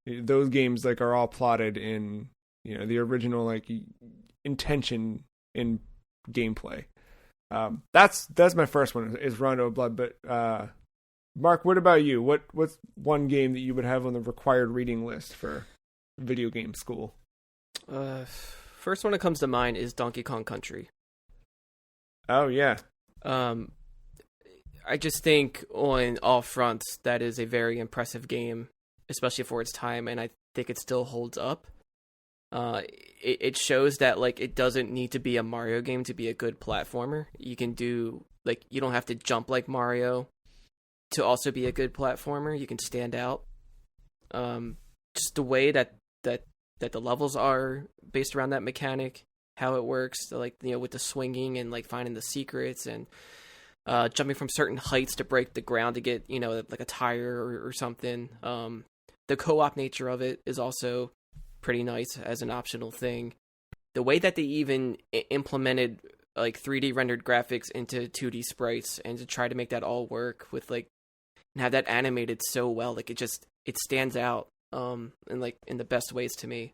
those games like are all plotted in, you know, the original like intention in gameplay. That's my first one is Rondo of Blood. But Mark, what about you? What's one game that you would have on the required reading list for video game school? First one that comes to mind is Donkey Kong Country. Oh yeah. I just think on all fronts that is a very impressive game, especially for its time, and I think it still holds up. It shows that like it doesn't need to be a Mario game to be a good platformer. You can do like you don't have to jump like Mario to also be a good platformer. You can stand out. Just the way that the levels are based around that mechanic, how it works, like with the swinging and like finding the secrets and jumping from certain heights to break the ground to get like a tire or something. The co-op nature of it is also pretty nice as an optional thing. The way that they even implemented like 3D rendered graphics into 2D sprites and to try to make that all work with like and have that animated so well, like it stands out and like in the best ways to me.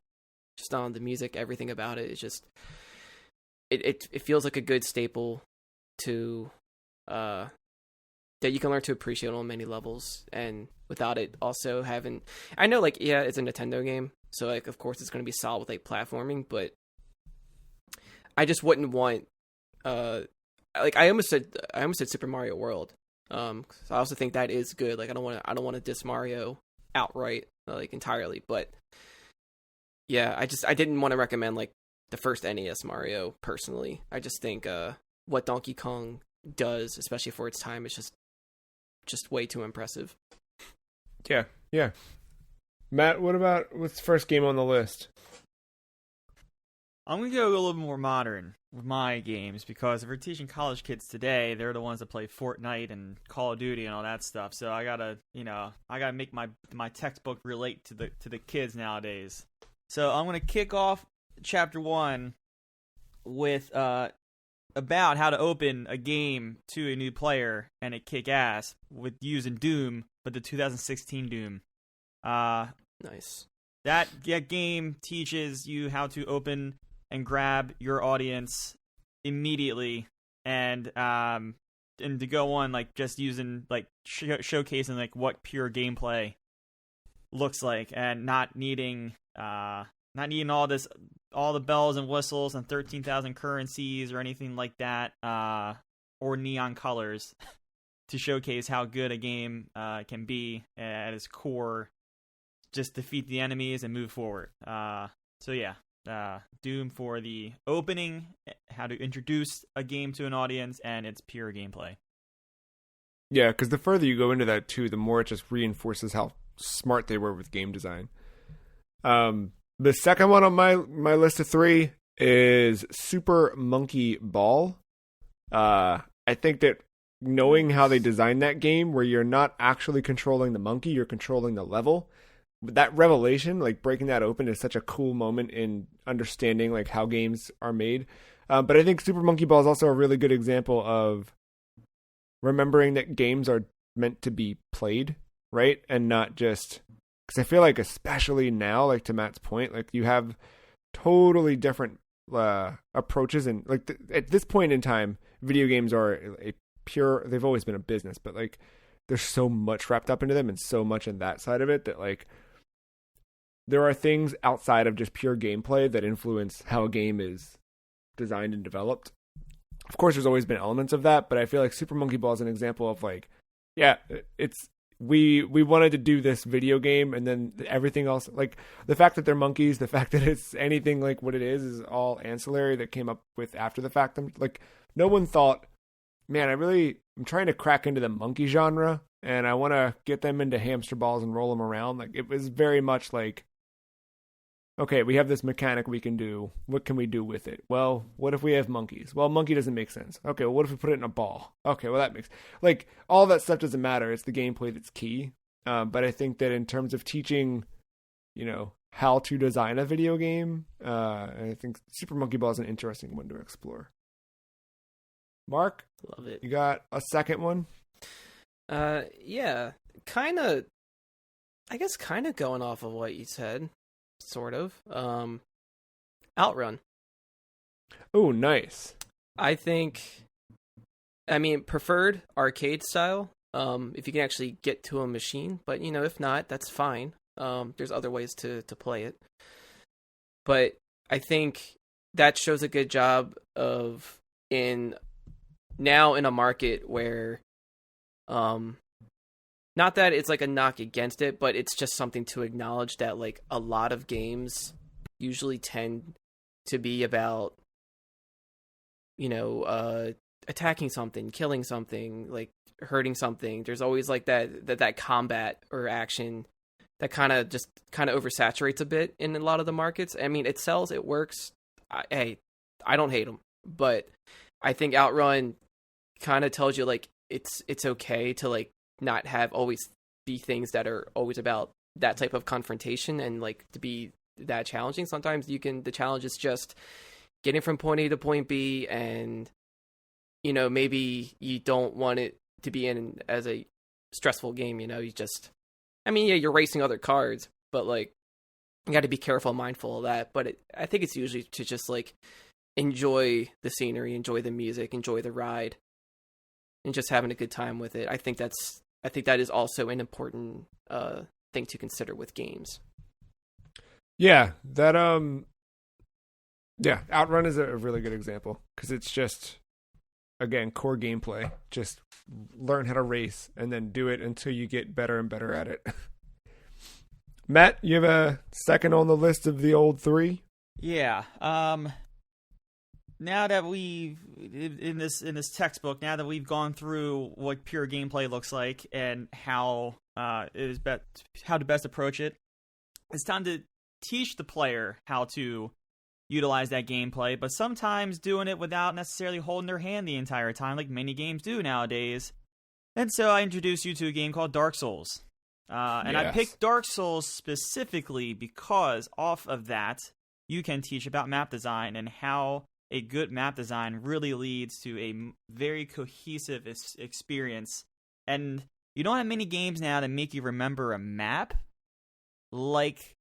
Just on the music, everything about it is just it feels like a good staple to that you can learn to appreciate on many levels, and without it also having, I know like yeah it's a Nintendo game, so like of course it's going to be solid with like platforming, but I just wouldn't want like I almost said Super Mario World. So I also think that is good. Like I don't want to diss Mario outright like entirely, but yeah, I didn't want to recommend like the first NES Mario personally. I just think what Donkey Kong does, especially for its time, is just way too impressive. Yeah. Matt, what's the first game on the list? I'm going to go a little more modern with my games, because if we're teaching college kids today, they're the ones that play Fortnite and Call of Duty and all that stuff. So I gotta make my textbook relate to the kids nowadays. So I'm going to kick off chapter 1 with about how to open a game to a new player and it kick ass with using Doom, but the 2016 Doom. Nice. That game teaches you how to open and grab your audience immediately, and to go on like just using like showcasing like what pure gameplay looks like, and not needing all the bells and whistles and 13,000 currencies or anything like that, or neon colors to showcase how good a game can be at its core. Just defeat the enemies and move forward. So yeah, Doom for the opening, how to introduce a game to an audience, and its pure gameplay. Yeah, because the further you go into that too, the more it just reinforces how smart they were with game design. The second one on my list of 3 is Super Monkey Ball. I think that knowing how they designed that game, where you're not actually controlling the monkey, you're controlling the level. That revelation, like breaking that open, is such a cool moment in understanding like how games are made. But I think Super Monkey Ball is also a really good example of remembering that games are meant to be played, right? And not just, because I feel like especially now, like to Matt's point, like you have totally different approaches, and like at this point in time, video games are they've always been a business, but like there's so much wrapped up into them and so much in that side of it that like there are things outside of just pure gameplay that influence how a game is designed and developed. Of course, there's always been elements of that, but I feel like Super Monkey Ball is an example of like, yeah, it's we wanted to do this video game, and then everything else, like the fact that they're monkeys, the fact that it's anything like what it is all ancillary that came up with after the fact. Like no one thought, man, I'm trying to crack into the monkey genre, and I want to get them into hamster balls and roll them around. Like it was very much like, okay, we have this mechanic we can do. What can we do with it? Well, what if we have monkeys? Well, monkey doesn't make sense. Okay, well, what if we put it in a ball? Okay, well, that makes... Like, all that stuff doesn't matter. It's the gameplay that's key. But I think that in terms of teaching, how to design a video game, I think Super Monkey Ball is an interesting one to explore. Mark? Love it. You got a second one? Yeah. Kind of going off of what you said. Sort of. Outrun. Oh, nice. I mean, preferred arcade style, if you can actually get to a machine, but, if not, that's fine. There's other ways to play it. But I think that shows a good job of, in a market where Not that it's like a knock against it, but it's just something to acknowledge that like a lot of games usually tend to be about, attacking something, killing something, like hurting something. There's always like that combat or action that kind of oversaturates a bit in a lot of the markets. I mean, it sells, it works. I don't hate them, but I think Outrun kind of tells you like it's okay to like not have always be things that are always about that type of confrontation and like to be that challenging. Sometimes the challenge is just getting from point A to point B, and maybe you don't want it to be in as a stressful game. You just, you're racing other cards, but like you got to be careful and mindful of that. But I think it's usually to just like enjoy the scenery, enjoy the music, enjoy the ride, and just having a good time with it. I think that is also an important thing to consider with games. Yeah, that Outrun is a really good example because it's just, again, core gameplay. Just learn how to race and then do it until you get better and better at it. Matt, you have a second on the list of the old three? Yeah. Now that we've in this textbook, now that we've gone through what pure gameplay looks like and how to best approach it, it's time to teach the player how to utilize that gameplay, but sometimes doing it without necessarily holding their hand the entire time, like many games do nowadays. And so I introduced you to a game called Dark Souls. And yes. I picked Dark Souls specifically because off of that, you can teach about map design and how a good map design really leads to a very cohesive experience. And you don't have many games now that make you remember a map like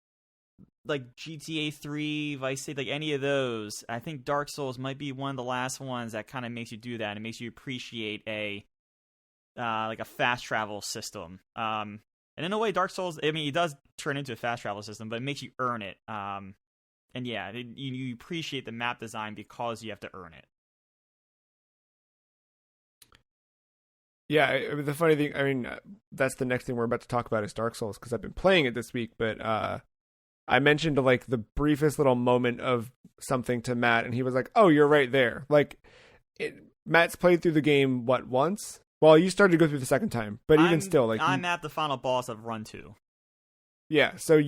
GTA 3, Vice City, like any of those. I think Dark Souls might be one of the last ones that kind of makes you do that and makes you appreciate a fast travel system. And in a way, Dark Souls, it does turn into a fast travel system, but it makes you earn it. And yeah, you appreciate the map design because you have to earn it. Yeah, the funny thing, that's the next thing we're about to talk about is Dark Souls, because I've been playing it this week, but I mentioned like the briefest little moment of something to Matt, and he was like, "Oh, you're right there." Like, Matt's played through the game, once? Well, you started to go through the second time, but even still, like... I'm at the final boss of Run 2. Yeah, so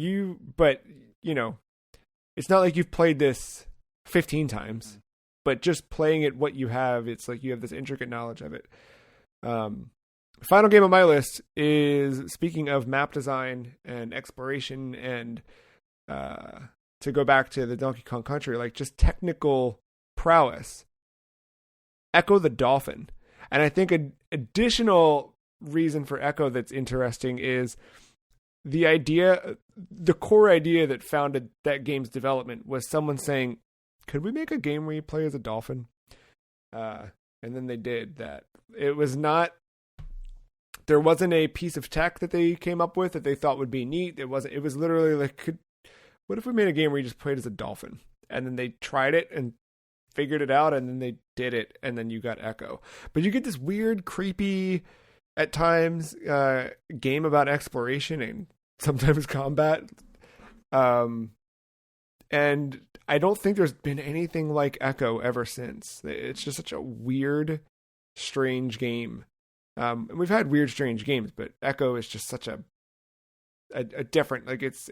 it's not like you've played this 15 times, but just playing it what you have, it's like you have this intricate knowledge of it. Final game on my list is, speaking of map design and exploration and to go back to the Donkey Kong Country, like just technical prowess, Echo the Dolphin. And I think an additional reason for Echo that's interesting is the core idea that founded that game's development was someone saying, could we make a game where you play as a dolphin? And then they did that. It was not, there wasn't a piece of tech that they came up with that they thought would be neat. It was literally like, what if we made a game where you just played as a dolphin? And then they tried it and figured it out, and then they did it, and then you got Echo. But you get this weird, creepy, at times, game about exploration and sometimes combat. And I don't think there's been anything like Echo ever since. It's just such a weird, strange game. And we've had weird, strange games, but Echo is just such a different, like it's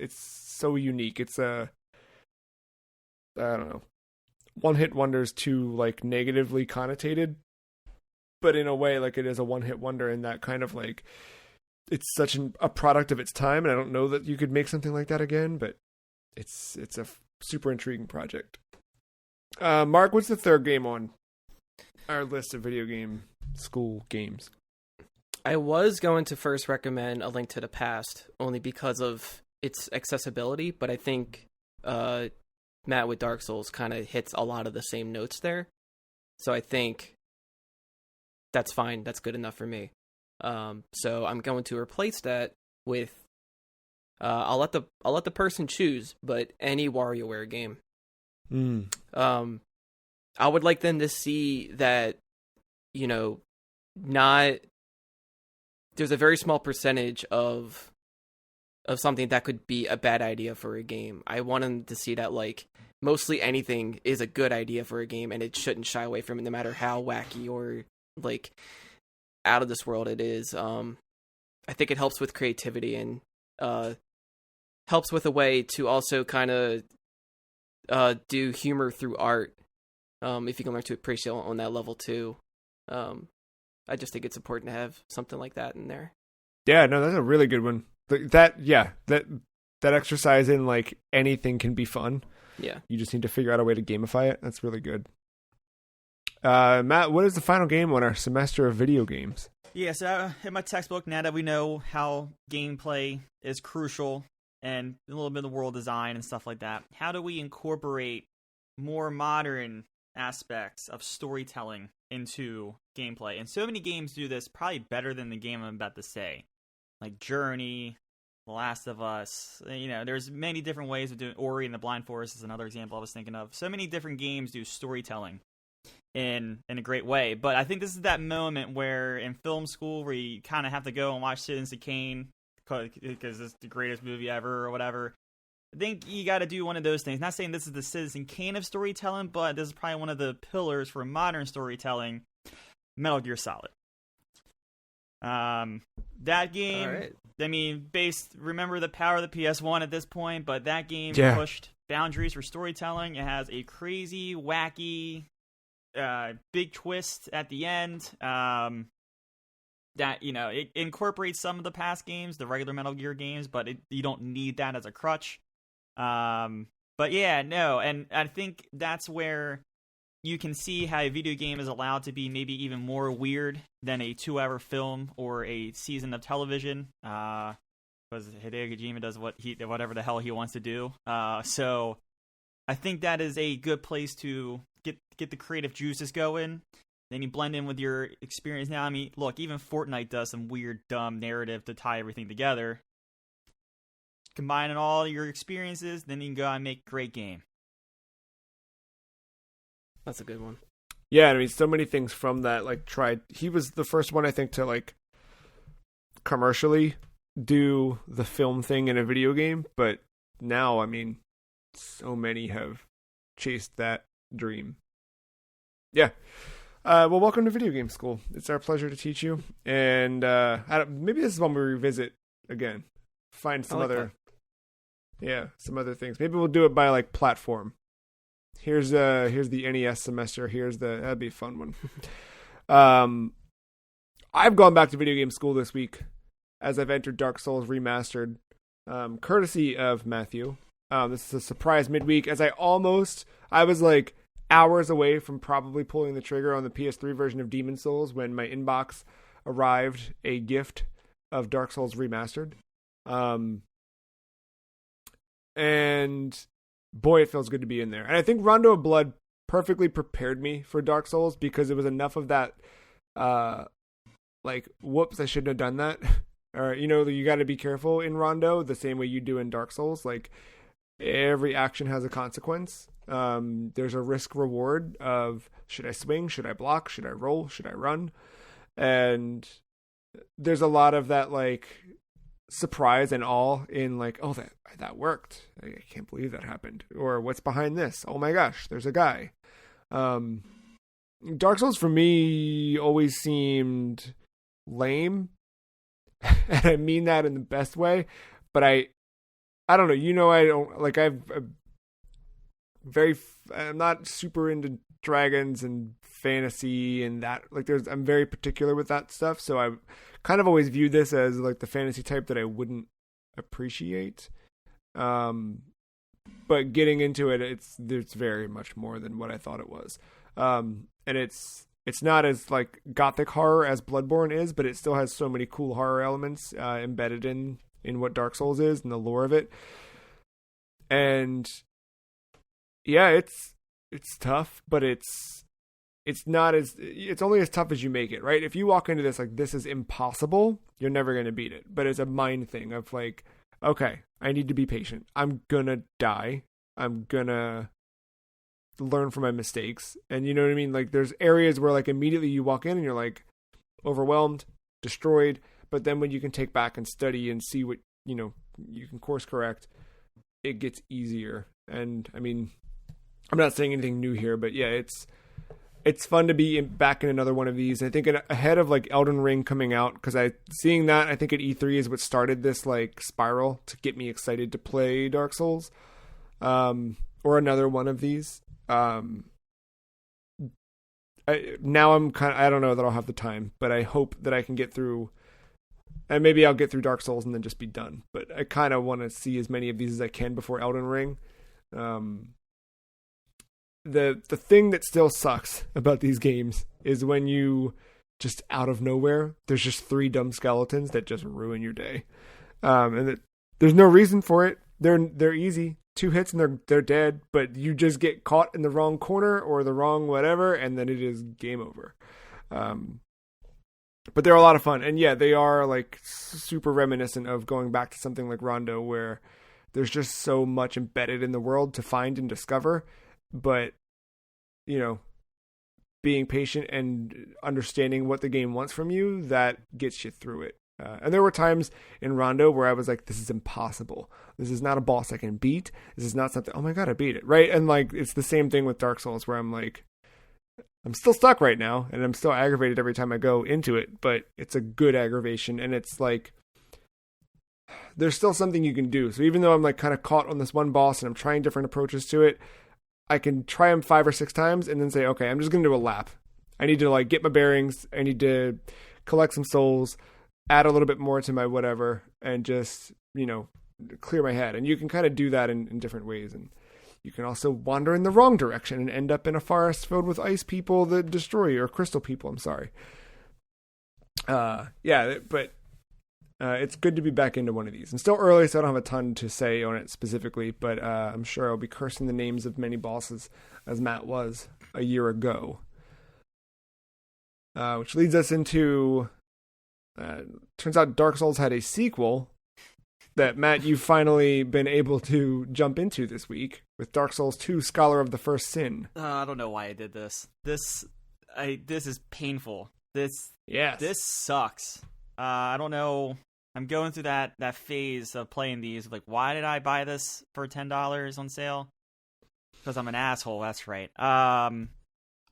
so unique. It's I don't know, one-hit wonders too like negatively connotated, but in a way like it is a one-hit wonder in that kind of like it's such a product of its time, and I don't know that you could make something like that again, but it's a super intriguing project. Mark, what's the third game on our list of video game school games? I was going to first recommend A Link to the Past, only because of its accessibility, but I think Matt with Dark Souls kind of hits a lot of the same notes there. So I think that's fine. That's good enough for me. So I'm going to replace that with I'll let the person choose, but any WarioWare game. I would like them to see that, not there's a very small percentage of something that could be a bad idea for a game. I want them to see that, like, mostly anything is a good idea for a game, and it shouldn't shy away from it, no matter how wacky or, like, out of this world it is. I think it helps with creativity and helps with a way to also kind of do humor through art, if you can learn to appreciate on that level too. I just think it's important to have something like that in there. Yeah, no, that's a really good one. That exercise in, like, anything can be fun. Yeah. You just need to figure out a way to gamify it. That's really good. Matt, what is the final game on our semester of video games? Yeah, so in my textbook, now that we know how gameplay is crucial and a little bit of world design and stuff like that, how do we incorporate more modern aspects of storytelling into gameplay? And so many games do this probably better than the game I'm about to say. Like Journey, The Last of Us, there's many different ways of doing. Ori and the Blind Forest is another example I was thinking of. So many different games do storytelling in a great way. But I think this is that moment where in film school where you kind of have to go and watch Citizen Kane because it's the greatest movie ever or whatever. I think you got to do one of those things. Not saying this is the Citizen Kane of storytelling, but this is probably one of the pillars for modern storytelling. Metal Gear Solid. That game, All right. I mean, remember the power of the PS1 at this point, but that game pushed boundaries for storytelling. It has a crazy, wacky, big twist at the end. That, it incorporates some of the past games, the regular Metal Gear games, but you don't need that as a crutch. But yeah, no, and I think that's where you can see how a video game is allowed to be maybe even more weird than a 2-hour film or a season of television. Because Hideo Kojima does whatever the hell he wants to do. So I think that is a good place to get the creative juices going. Then you blend in with your experience. Now, I mean, look, even Fortnite does some weird, dumb narrative to tie everything together. Combining all your experiences, then you can go and make a great game. That's a good one. Yeah, I mean, so many things from that, like, he was the first one, I think, to, like, commercially do the film thing in a video game, but now, I mean, so many have chased that dream. Yeah. Well, welcome to Video Game School. It's our pleasure to teach you, and maybe this is one we revisit again. Find some other things. Maybe we'll do it by, like, platform. Here's the NES semester. That'd be a fun one. I've gone back to Video Game School this week as I've entered Dark Souls Remastered, courtesy of Matthew. This is a surprise midweek as I was like hours away from probably pulling the trigger on the PS3 version of Demon Souls when my inbox arrived a gift of Dark Souls Remastered. And boy, it feels good to be in there. And I think Rondo of Blood perfectly prepared me for Dark Souls because it was enough of that, like, whoops, I shouldn't have done that. Or, you got to be careful in Rondo the same way you do in Dark Souls. Like, every action has a consequence. There's a risk reward of, should I swing? Should I block? Should I roll? Should I run? And there's a lot of that, like, surprise and awe in, like, oh, that worked. I can't believe that happened. Or what's behind this? Oh my gosh, there's a guy. Dark Souls for me always seemed lame. And I mean that in the best way. But I don't know. I don't, like, I'm not super into dragons and fantasy and that, like, I'm very particular with that stuff. So I kind of always viewed this as, like, the fantasy type that I wouldn't appreciate. But getting into it, it's very much more than what I thought it was. And it's not as, like, gothic horror as Bloodborne is, but it still has so many cool horror elements embedded in what Dark Souls is and the lore of it. And yeah, it's tough, but it's only as tough as you make it, right? If you walk into this like, this is impossible, you're never going to beat it. But it's a mind thing of, like, okay, I need to be patient. I'm gonna die. I'm gonna learn from my mistakes. And you know what I mean? Like, there's areas where, like, immediately you walk in and you're, like, overwhelmed, destroyed. But then when you can take back and study and see what, you can course correct, it gets easier. And I mean, I'm not saying anything new here, but yeah, it's fun to be back in another one of these. I think ahead of like Elden Ring coming out, because seeing that, I think at E3 is what started this like spiral to get me excited to play Dark Souls, or another one of these. Now I'm I don't know that I'll have the time, but I hope that I can get through, and maybe I'll get through Dark Souls and then just be done. But I kind of want to see as many of these as I can before Elden Ring. The thing that still sucks about these games is when you just out of nowhere, there's just 3 dumb skeletons that just ruin your day. And there's no reason for it. They're easy. 2 hits and they're dead, but you just get caught in the wrong corner or the wrong whatever, and then it is game over. But they're a lot of fun. And yeah, they are like super reminiscent of going back to something like Rondo, where there's just so much embedded in the world to find and discover. But, being patient and understanding what the game wants from you, that gets you through it. And there were times in Rondo where I was like, this is impossible. This is not a boss I can beat. This is not something, oh my God, I beat it. Right. And like, it's the same thing with Dark Souls, where I'm like, I'm still stuck right now and I'm still aggravated every time I go into it, but it's a good aggravation. And it's like, there's still something you can do. So even though I'm like kind of caught on this one boss and I'm trying different approaches to it, I can try them 5 or 6 times and then say, okay, I'm just going to do a lap. I need to like get my bearings. I need to collect some souls, add a little bit more to my whatever, and just, clear my head. And you can kind of do that in different ways. And you can also wander in the wrong direction and end up in a forest filled with ice people that destroy you, or crystal people, I'm sorry. It's good to be back into one of these. And still early, so I don't have a ton to say on it specifically, but I'm sure I'll be cursing the names of many bosses, as Matt was a year ago. Which leads us into... turns out Dark Souls had a sequel that, Matt, you've finally been able to jump into this week with Dark Souls 2: Scholar of the First Sin. I don't know why I did this. This is painful. This sucks. I don't know. I'm going through that phase of playing these. Like, why did I buy this for $10 on sale? Because I'm an asshole. That's right. I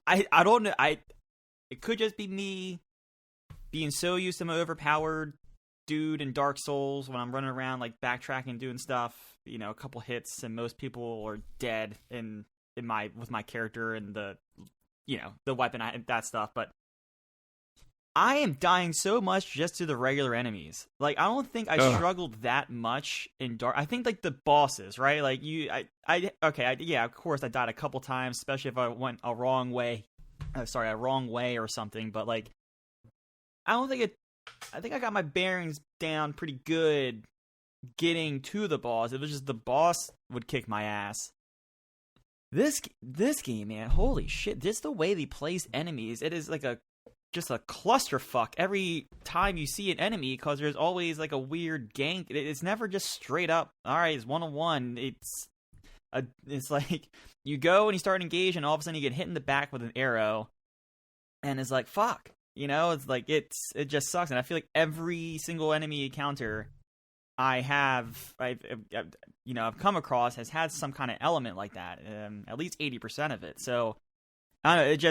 don't know. It could just be me being so used to my overpowered dude in Dark Souls when I'm running around like backtracking, doing stuff. A couple hits and most people are dead with my character and the weapon that stuff. But I am dying so much just to the regular enemies. Like, I don't think I struggled that much in Dark. I think like the bosses, right? Like of course I died a couple times, especially if I went a wrong way or something. But like, I think I got my bearings down pretty good getting to the boss. It was just the boss would kick my ass. This game, man, holy shit! Just the way they place enemies, it is like just a clusterfuck every time you see an enemy, because there's always like a weird gank. It's never just straight up, all right, it's 1-on-1. It's like you go and you start engaging, and all of a sudden you get hit in the back with an arrow, and it's like, fuck. It's like it just sucks. And I feel like every single enemy encounter I've come across has had some kind of element like that, at least 80% of it. So I don't know,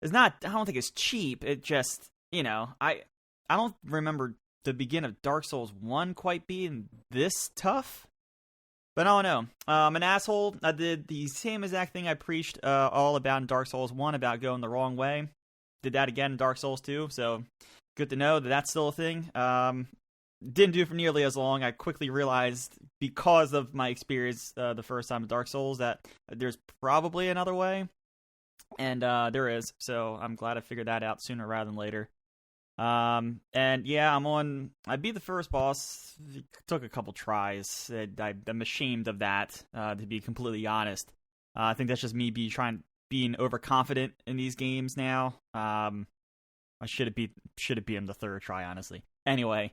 it's not, I don't think it's cheap. It just, I don't remember the beginning of Dark Souls 1 quite being this tough. But I don't know. I'm an asshole. I did the same exact thing I preached all about in Dark Souls 1 about going the wrong way. Did that again in Dark Souls 2, so good to know that that's still a thing. Didn't do it for nearly as long. I quickly realized, because of my experience the first time in Dark Souls, that there's probably another way. And there is, so I'm glad I figured that out sooner rather than later. And yeah, I beat the first boss. It took a couple tries. I'm ashamed of that, to be completely honest. I think that's just me being overconfident in these games now. I should have beat him the third try, honestly. Anyway,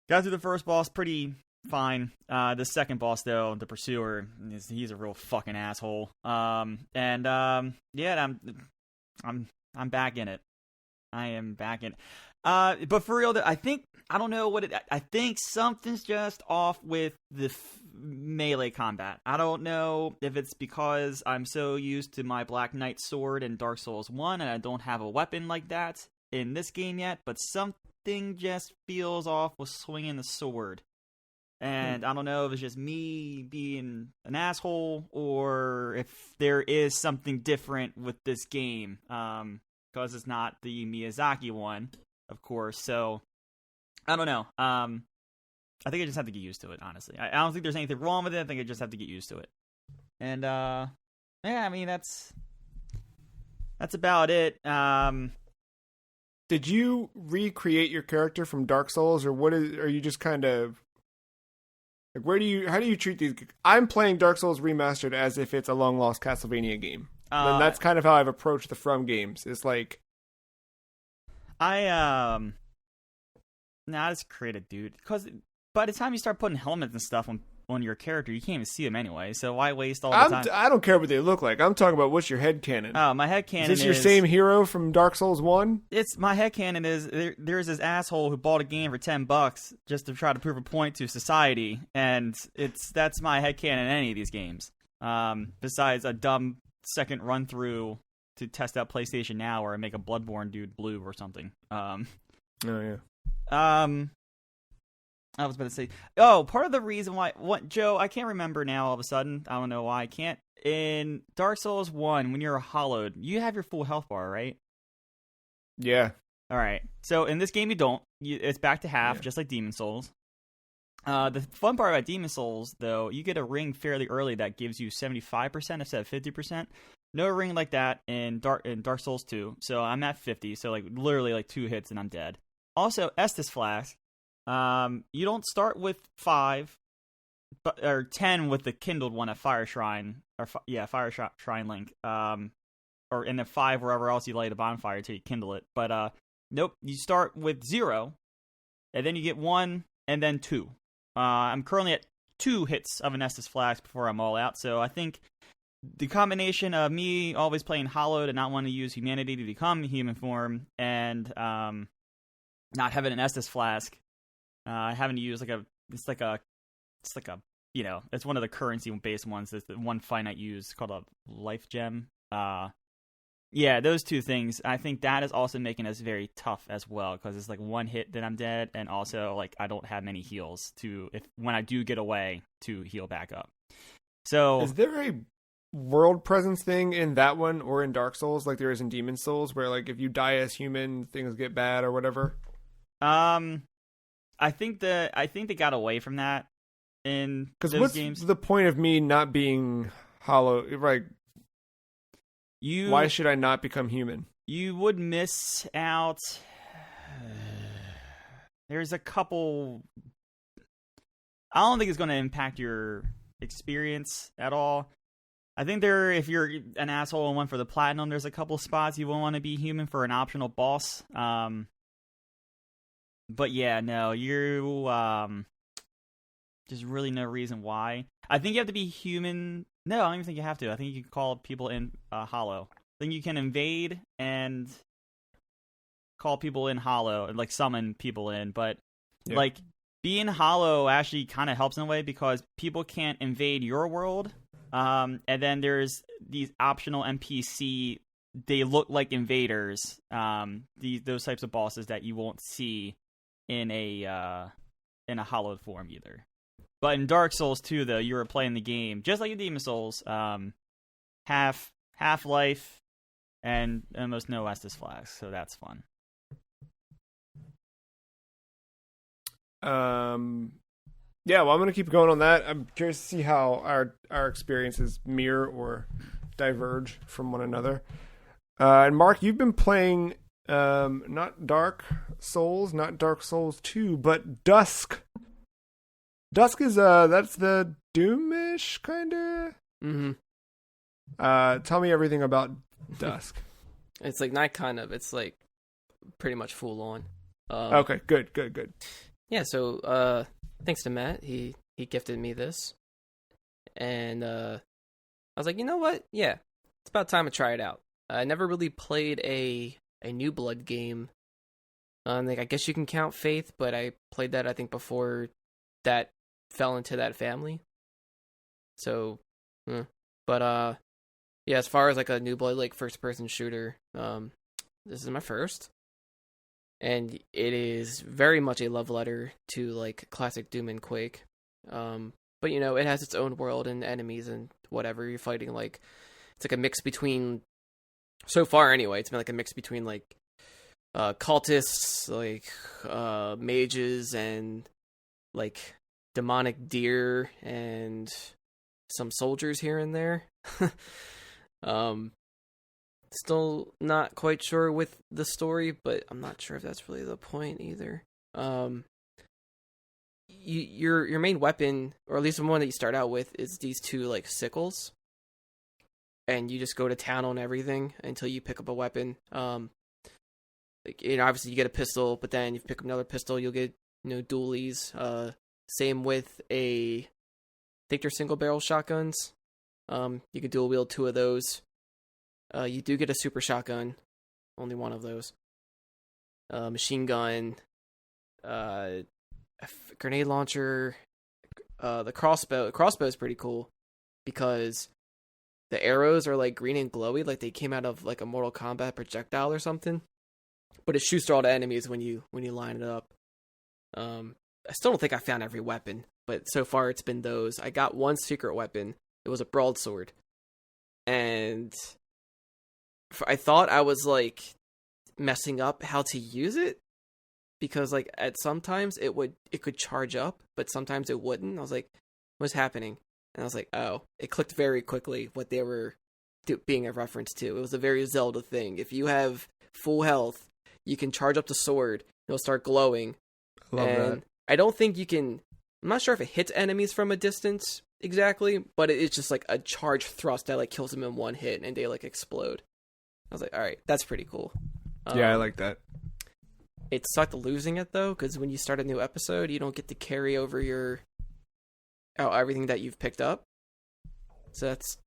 got through the first boss pretty fine. The second boss, though, the Pursuer, he's a real fucking asshole. I'm back in it. I am back in it. But for real, I don't know what it. I think something's just off with the melee combat. I don't know if it's because I'm so used to my Black Knight sword in Dark Souls 1 and I don't have a weapon like that in this game yet, but something just feels off with swinging the sword. And I don't know if it's just me being an asshole or if there is something different with this game. Because it's not the Miyazaki one, of course. So, I don't know. I think I just have to get used to it, honestly. I don't think there's anything wrong with it. I think I just have to get used to it. And, yeah, I mean, that's about it. Did you recreate your character from Dark Souls, or are you just kind of... Like, how do you treat these? I'm playing Dark Souls Remastered as if it's a long-lost Castlevania game. And that's kind of how I've approached the From games. It's like... I just create a dude. Because by the time you start putting helmets and stuff on your character, you can't even see them anyway. So why waste all the time? I don't care what they look like. I'm talking about what's your headcanon. Oh, my headcanon is... Is this your same hero from Dark Souls 1? My headcanon is there's this asshole who bought a game for $10 just to try to prove a point to society. And that's my headcanon in any of these games. Besides a dumb second run through to test out PlayStation Now or make a Bloodborne dude blue or something. Oh, yeah. I was about to say, part of the reason why, Joe, I can't remember now all of a sudden. I don't know why I can't. In Dark Souls 1, when you're hollowed, you have your full health bar, right? Yeah. All right. So in this game, you don't. It's back to half, just like Demon Souls. The fun part about Demon Souls, though, you get a ring fairly early that gives you 75% instead of 50%. No ring like that in Dark Souls 2. So I'm at 50. So like literally like 2 hits and I'm dead. Also, Estus Flask. You don't start with 5, or 10 with the kindled one at Fire Shrine, Fire Shrine Link. Or in the 5 wherever else you light a bonfire till you kindle it. But nope, you start with 0, and then you get 1, and then 2. I'm currently at 2 hits of an Estus Flask before I'm all out. So I think the combination of me always playing Hollowed and not wanting to use humanity to become human form, and not having an Estus Flask. Having to use it's one of the currency-based ones. It's the one finite use called a life gem. Those two things. I think that is also making us very tough as well, because it's like 1 hit then I'm dead, and also like I don't have many heals when I do get away to heal back up. So is there a world presence thing in that one or in Dark Souls like there is in Demon Souls, where like if you die as human, things get bad or whatever? I think they got away from that in those games. What's the point of me not being hollow? Like, why should I not become human? You would miss out. There's a couple. I don't think it's going to impact your experience at all. I think if you're an asshole and went for the platinum, there's a couple spots you won't want to be human for an optional boss. But yeah, no, there's really no reason why. I think you have to be human. No, I don't even think you have to. I think you can call people in hollow. I think you can invade and call people in hollow and like summon people in. But like being hollow actually kind of helps in a way, because people can't invade your world. And then there's these optional NPC. They look like invaders. Those types of bosses that you won't see in a hollowed form either. But in Dark Souls 2, though, you were playing the game just like in Demon Souls, half life and almost no Estus Flask, so that's fun. Yeah, well, I'm gonna keep going on that. I'm curious to see how our experiences mirror or diverge from one another. And Mark, you've been playing not Dark Souls, not Dark Souls 2, but Dusk. Dusk is that's the Doomish kinda. Mm-hmm. Tell me everything about Dusk. It's like not kind of. It's like pretty much full on. Okay, good. Yeah. So thanks to Matt, he gifted me this, and I was like, you know what? Yeah, it's about time to try it out. I never really played a New Blood game Like I guess you can count Faith, but I played that I think before that fell into that family. So, but yeah, as far as like a New Blood like first person shooter, this is my first, and it is very much a love letter to like classic Doom and Quake. But you know, it has its own world and enemies and whatever you're fighting. Like it's like a mix between, so far anyway, it's been like a mix between like cultists, like mages, and like demonic deer and some soldiers here and there. Still not quite sure with the story, but I'm not sure if that's really the point either. Your main weapon, or at least the one that you start out with, is these two like sickles, and you just go to town on everything until you pick up a weapon. Like, you know, obviously you get a pistol, but then you pick up another pistol, you'll get, you know, dualies. Same with I think they're single barrel shotguns. You can dual wield 2 of those. You do get a super shotgun, only one of those. Machine gun, grenade launcher, the crossbow. The crossbow is pretty cool because the arrows are like green and glowy, like they came out of like a Mortal Kombat projectile or something. But it shoots through all the enemies when you line it up. I still don't think I found every weapon, but so far it's been those. I got one secret weapon. It was a broadsword, and I thought I was like messing up how to use it, because like at sometimes it could charge up, but sometimes it wouldn't. I was like, what's happening? And I was like, oh, it clicked very quickly what they were being a reference to. It was a very Zelda thing. If you have full health, you can charge up the sword. It'll start glowing. I love that. I don't think you can. I'm not sure if it hits enemies from a distance exactly, but it's just like a charge thrust that like kills them in one hit and they like explode. I was like, all right, that's pretty cool. Yeah, I like that. It sucked losing it though, because when you start a new episode, you don't get to carry over everything that you've picked up. So that's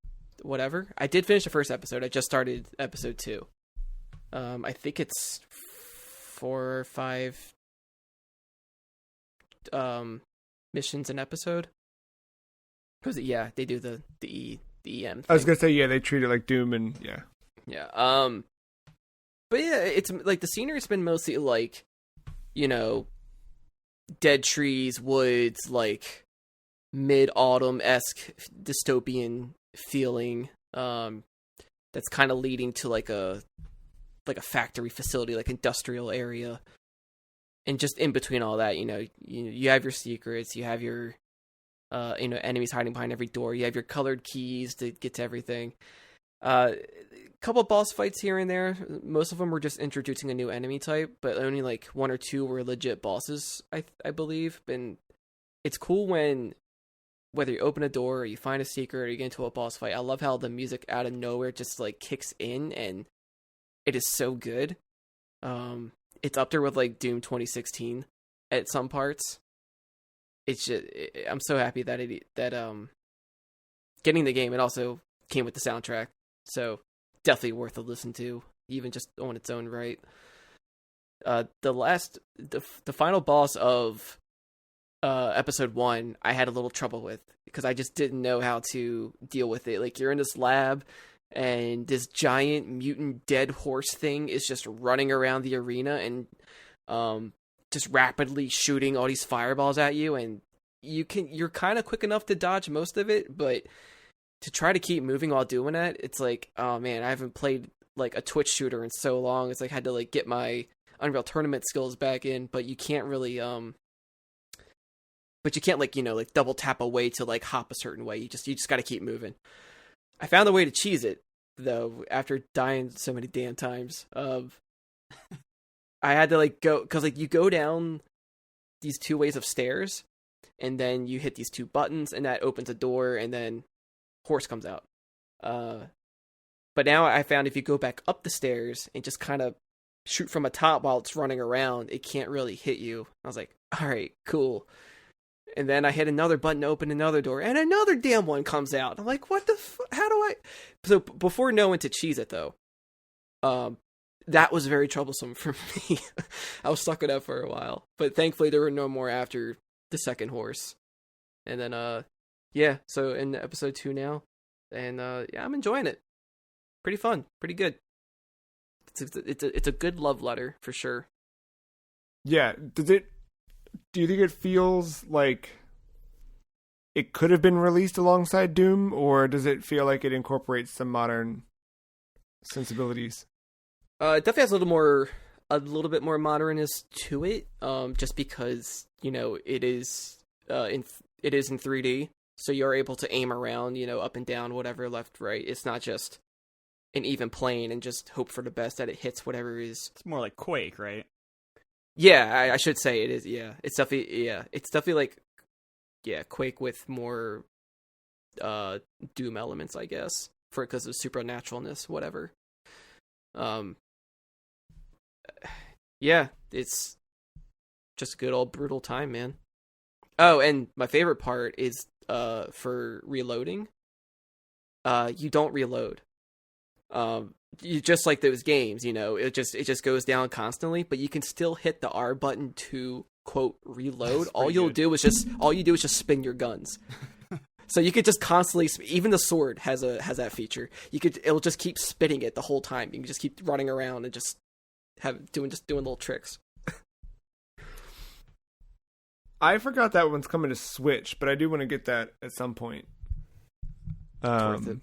whatever. I did finish the first episode. I just started episode 2. I think it's 4 or 5 missions an episode. Because yeah, they do the EM thing. I was gonna say, yeah, they treat it like Doom, and yeah. But yeah, it's like the scenery's been mostly like, you know, dead trees, woods, like mid-autumn-esque dystopian feeling. That's kind of leading to like a factory facility, like industrial area. And just in between all that, you know, you have your secrets, you have your you know, enemies hiding behind every door, you have your colored keys to get to everything. Couple boss fights here and there. Most of them were just introducing a new enemy type, but only like 1 or 2 were legit bosses, I believe. And it's cool when, whether you open a door or you find a secret or you get into a boss fight, I love how the music out of nowhere just like kicks in, and it is so good. It's up there with like Doom 2016 at some parts. It's just, I'm so happy that getting the game, it also came with the soundtrack. So definitely worth a listen to, even just on its own right. The final boss of episode 1, I had a little trouble with, because I just didn't know how to deal with it. Like, you're in this lab, and this giant mutant dead horse thing is just running around the arena and just rapidly shooting all these fireballs at you, and you're kind of quick enough to dodge most of it, but to try to keep moving while doing that, it's like, oh man, I haven't played like a Twitch shooter in so long. It's like I had to like get my Unreal Tournament skills back in, but you can't really like, you know, like double tap away to like hop a certain way. You just got to keep moving. I found a way to cheese it though after dying so many damn times. I had to like go, because like you go down these 2 ways of stairs, and then you hit these 2 buttons, and that opens a door, and then horse comes out. But now I found if you go back up the stairs and just kind of shoot from a top while it's running around, it can't really hit you. I was like, all right, cool. And then I hit another button to open another door, and another damn one comes out. I'm like, what the how do I? So before knowing to cheese it though, that was very troublesome for me. I was stuck with that for a while, but thankfully there were no more after the second horse. And then, yeah, so in episode 2 now, and yeah, I'm enjoying it. Pretty fun, pretty good. It's a good love letter for sure. Yeah, do you think it feels like it could have been released alongside Doom, or does it feel like it incorporates some modern sensibilities? It definitely has a little bit more modernness to it, just because, you know, it is in 3D, so you're able to aim around, you know, up and down, whatever, left, right. It's not just an even plane and just hope for the best that it hits whatever is. It's more like Quake, right? Yeah, I should say it is. Yeah, it's definitely like, yeah, Quake with more Doom elements, I guess, because of supernaturalness, whatever. Yeah, it's just a good old brutal time, man. Oh, and my favorite part is for reloading. You don't reload. You just like those games, you know, it just goes down constantly, but you can still hit the R button to quote reload. All you do is just spin your guns. So you could just constantly, even the sword has that feature. It'll just keep spinning it the whole time. You can just keep running around and just doing little tricks. I forgot that one's coming to Switch, but I do want to get that at some point. Worth it.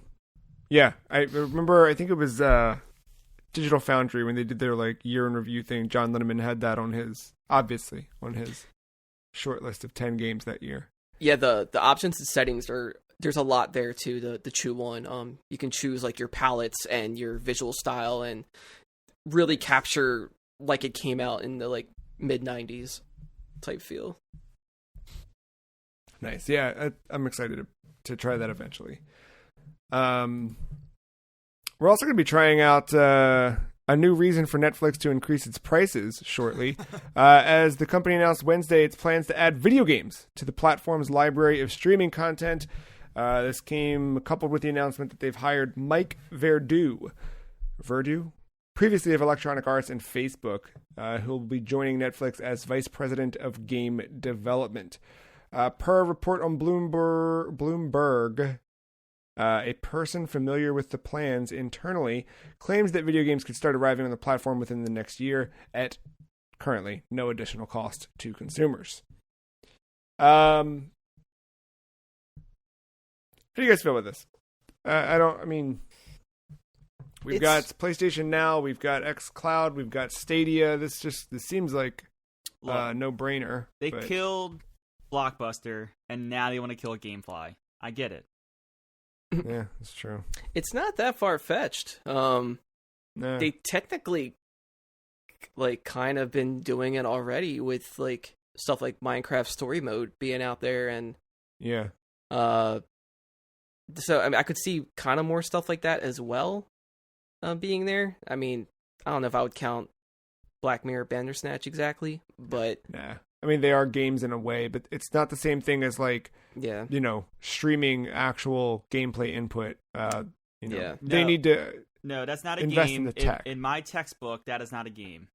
Yeah, I remember. I think it was Digital Foundry when they did their like year in review thing. John Linneman had that on his short list of 10 games that year. Yeah, the options and settings there's a lot there too to chew on. You can choose like your palettes and your visual style and really capture like it came out in the like mid 90s type feel. Nice. Yeah, I'm excited to try that eventually. We're also going to be trying out a new reason for Netflix to increase its prices shortly, as the company announced Wednesday its plans to add video games to the platform's library of streaming content. This came coupled with the announcement that they've hired Mike Verdu, previously of Electronic Arts and Facebook, who will be joining Netflix as Vice President of Game Development. Per a report on Bloomberg, a person familiar with the plans internally claims that video games could start arriving on the platform within the next year at currently no additional cost to consumers. How do you guys feel with this? We've got PlayStation Now, we've got xCloud, we've got Stadia. This seems like a no-brainer. They killed Blockbuster, and now they want to kill GameFly. I get it. Yeah, that's true. It's not that far-fetched. They technically like kind of been doing it already with like stuff like Minecraft Story Mode being out there, and yeah. So I mean, I could see kind of more stuff like that as well being there. I mean, I don't know if I would count Black Mirror Bandersnatch exactly, but nah. I mean, they are games in a way, but it's not the same thing as like, yeah, you know, streaming actual gameplay input. Yeah. They need to. No, that's not a invest game. In the tech. In my textbook, that is not a game.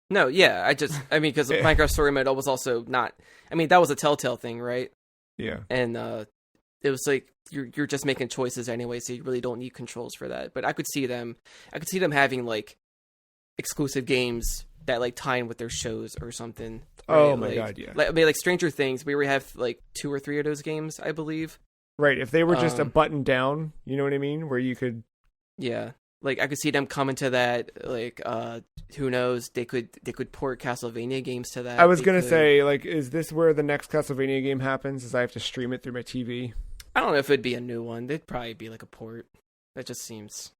No, yeah, I mean, because Minecraft Story Mode was also not. I mean, that was a Telltale thing, right? Yeah. And it was like you're just making choices anyway, so you really don't need controls for that. But I could see them having like exclusive games that like tie in with their shows or something. Right? Oh my god, yeah. Like, I mean, like Stranger Things, we have like 2 or 3 of those games, I believe. Right. If they were just a button down, you know what I mean, where you could. Yeah, like I could see them coming to that. Like, who knows? They could port Castlevania games to that. I was gonna say, like, is this where the next Castlevania game happens? Is I have to stream it through my TV? I don't know if it'd be a new one. It'd probably be like a port. That just seems.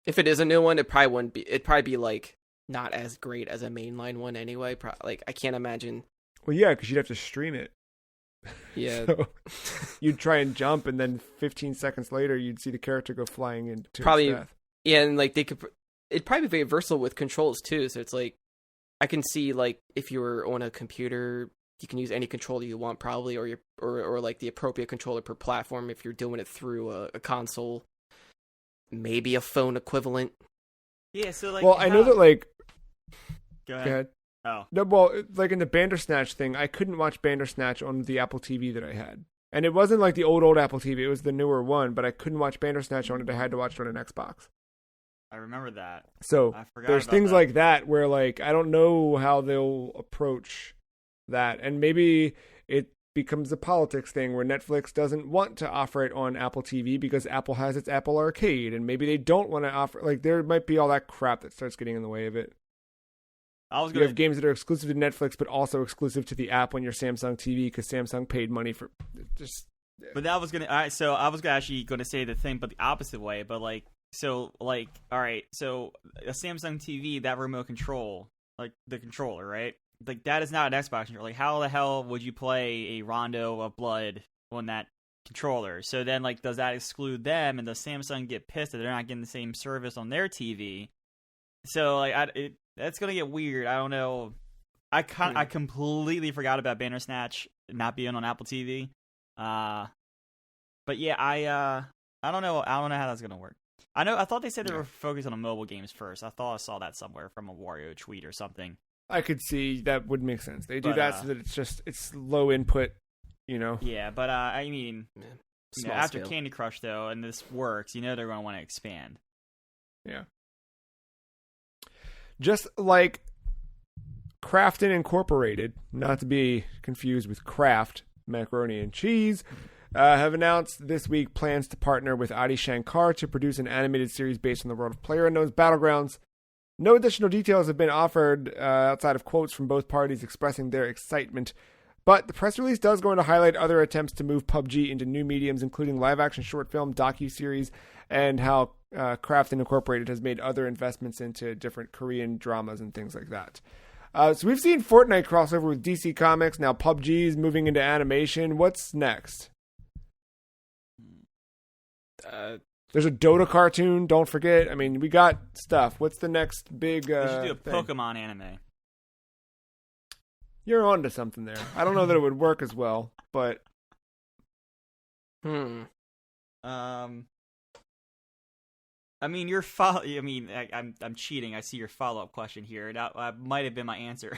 If it is a new one, it probably wouldn't be. It'd probably be like not as great as a mainline one anyway. Like I can't imagine. Well, yeah, because you'd have to stream it. Yeah. So you'd try and jump, and then 15 seconds later, you'd see the character go flying into probably its death. Yeah, and like it'd probably be very versatile with controls too. So it's like I can see like if you were on a computer, you can use any controller you want probably, or like the appropriate controller per platform if you're doing it through a console, maybe a phone equivalent. Yeah, so like, well, I know that like. Go Go ahead. Oh, No, well, like in the Bandersnatch thing, I couldn't watch Bandersnatch on the Apple TV that I had. And it wasn't like the old Apple TV, it was the newer one, but I couldn't watch Bandersnatch on it. I had to watch it on an Xbox. I remember that. So I forgot there's about things that. like that where like I don't know how they'll approach that. And maybe it becomes a politics thing where Netflix doesn't want to offer it on Apple TV because Apple has its Apple Arcade, and maybe they don't want to offer, like there might be all that crap that starts getting in the way of it. You have games that are exclusive to Netflix, but also exclusive to the app on your Samsung TV because Samsung paid money for just. But that was gonna. All right, so I was actually gonna say the thing, but the opposite way. But like, so like, all right, so a Samsung TV, that remote control, like the controller, right? Like that is not an Xbox controller. Like, how the hell would you play a Rondo of Blood on that controller? So then, like, does that exclude them? And does Samsung get pissed that they're not getting the same service on their TV? So like, that's gonna get weird. I don't know. I completely forgot about Bandersnatch not being on Apple TV. But yeah, I don't know. I don't know how that's gonna work. I thought they said they were focused on mobile games first. I thought I saw that somewhere from a Wario tweet or something. I could see that would make sense. They do that so that it's low input, you know. Yeah, but I mean, after scale. Candy Crush though, and this works, they're going to want to expand. Yeah. Just like Crafton Incorporated, not to be confused with Kraft Macaroni and Cheese, have announced this week plans to partner with Adi Shankar to produce an animated series based on the world of PlayerUnknown's Battlegrounds. No additional details have been offered outside of quotes from both parties expressing their excitement, but the press release does go on to highlight other attempts to move PUBG into new mediums, including live-action short film, docu-series, and how Crafton Incorporated has made other investments into different Korean dramas and things like that. So we've seen Fortnite crossover with DC Comics. Now PUBG is moving into animation. What's next? There's a Dota cartoon, don't forget. I mean, we got stuff. What's the next big They should do a thing? Pokemon anime. You're onto something there. I don't know that it would work as well, but I mean, I'm cheating. I see your follow-up question here. That might have been my answer.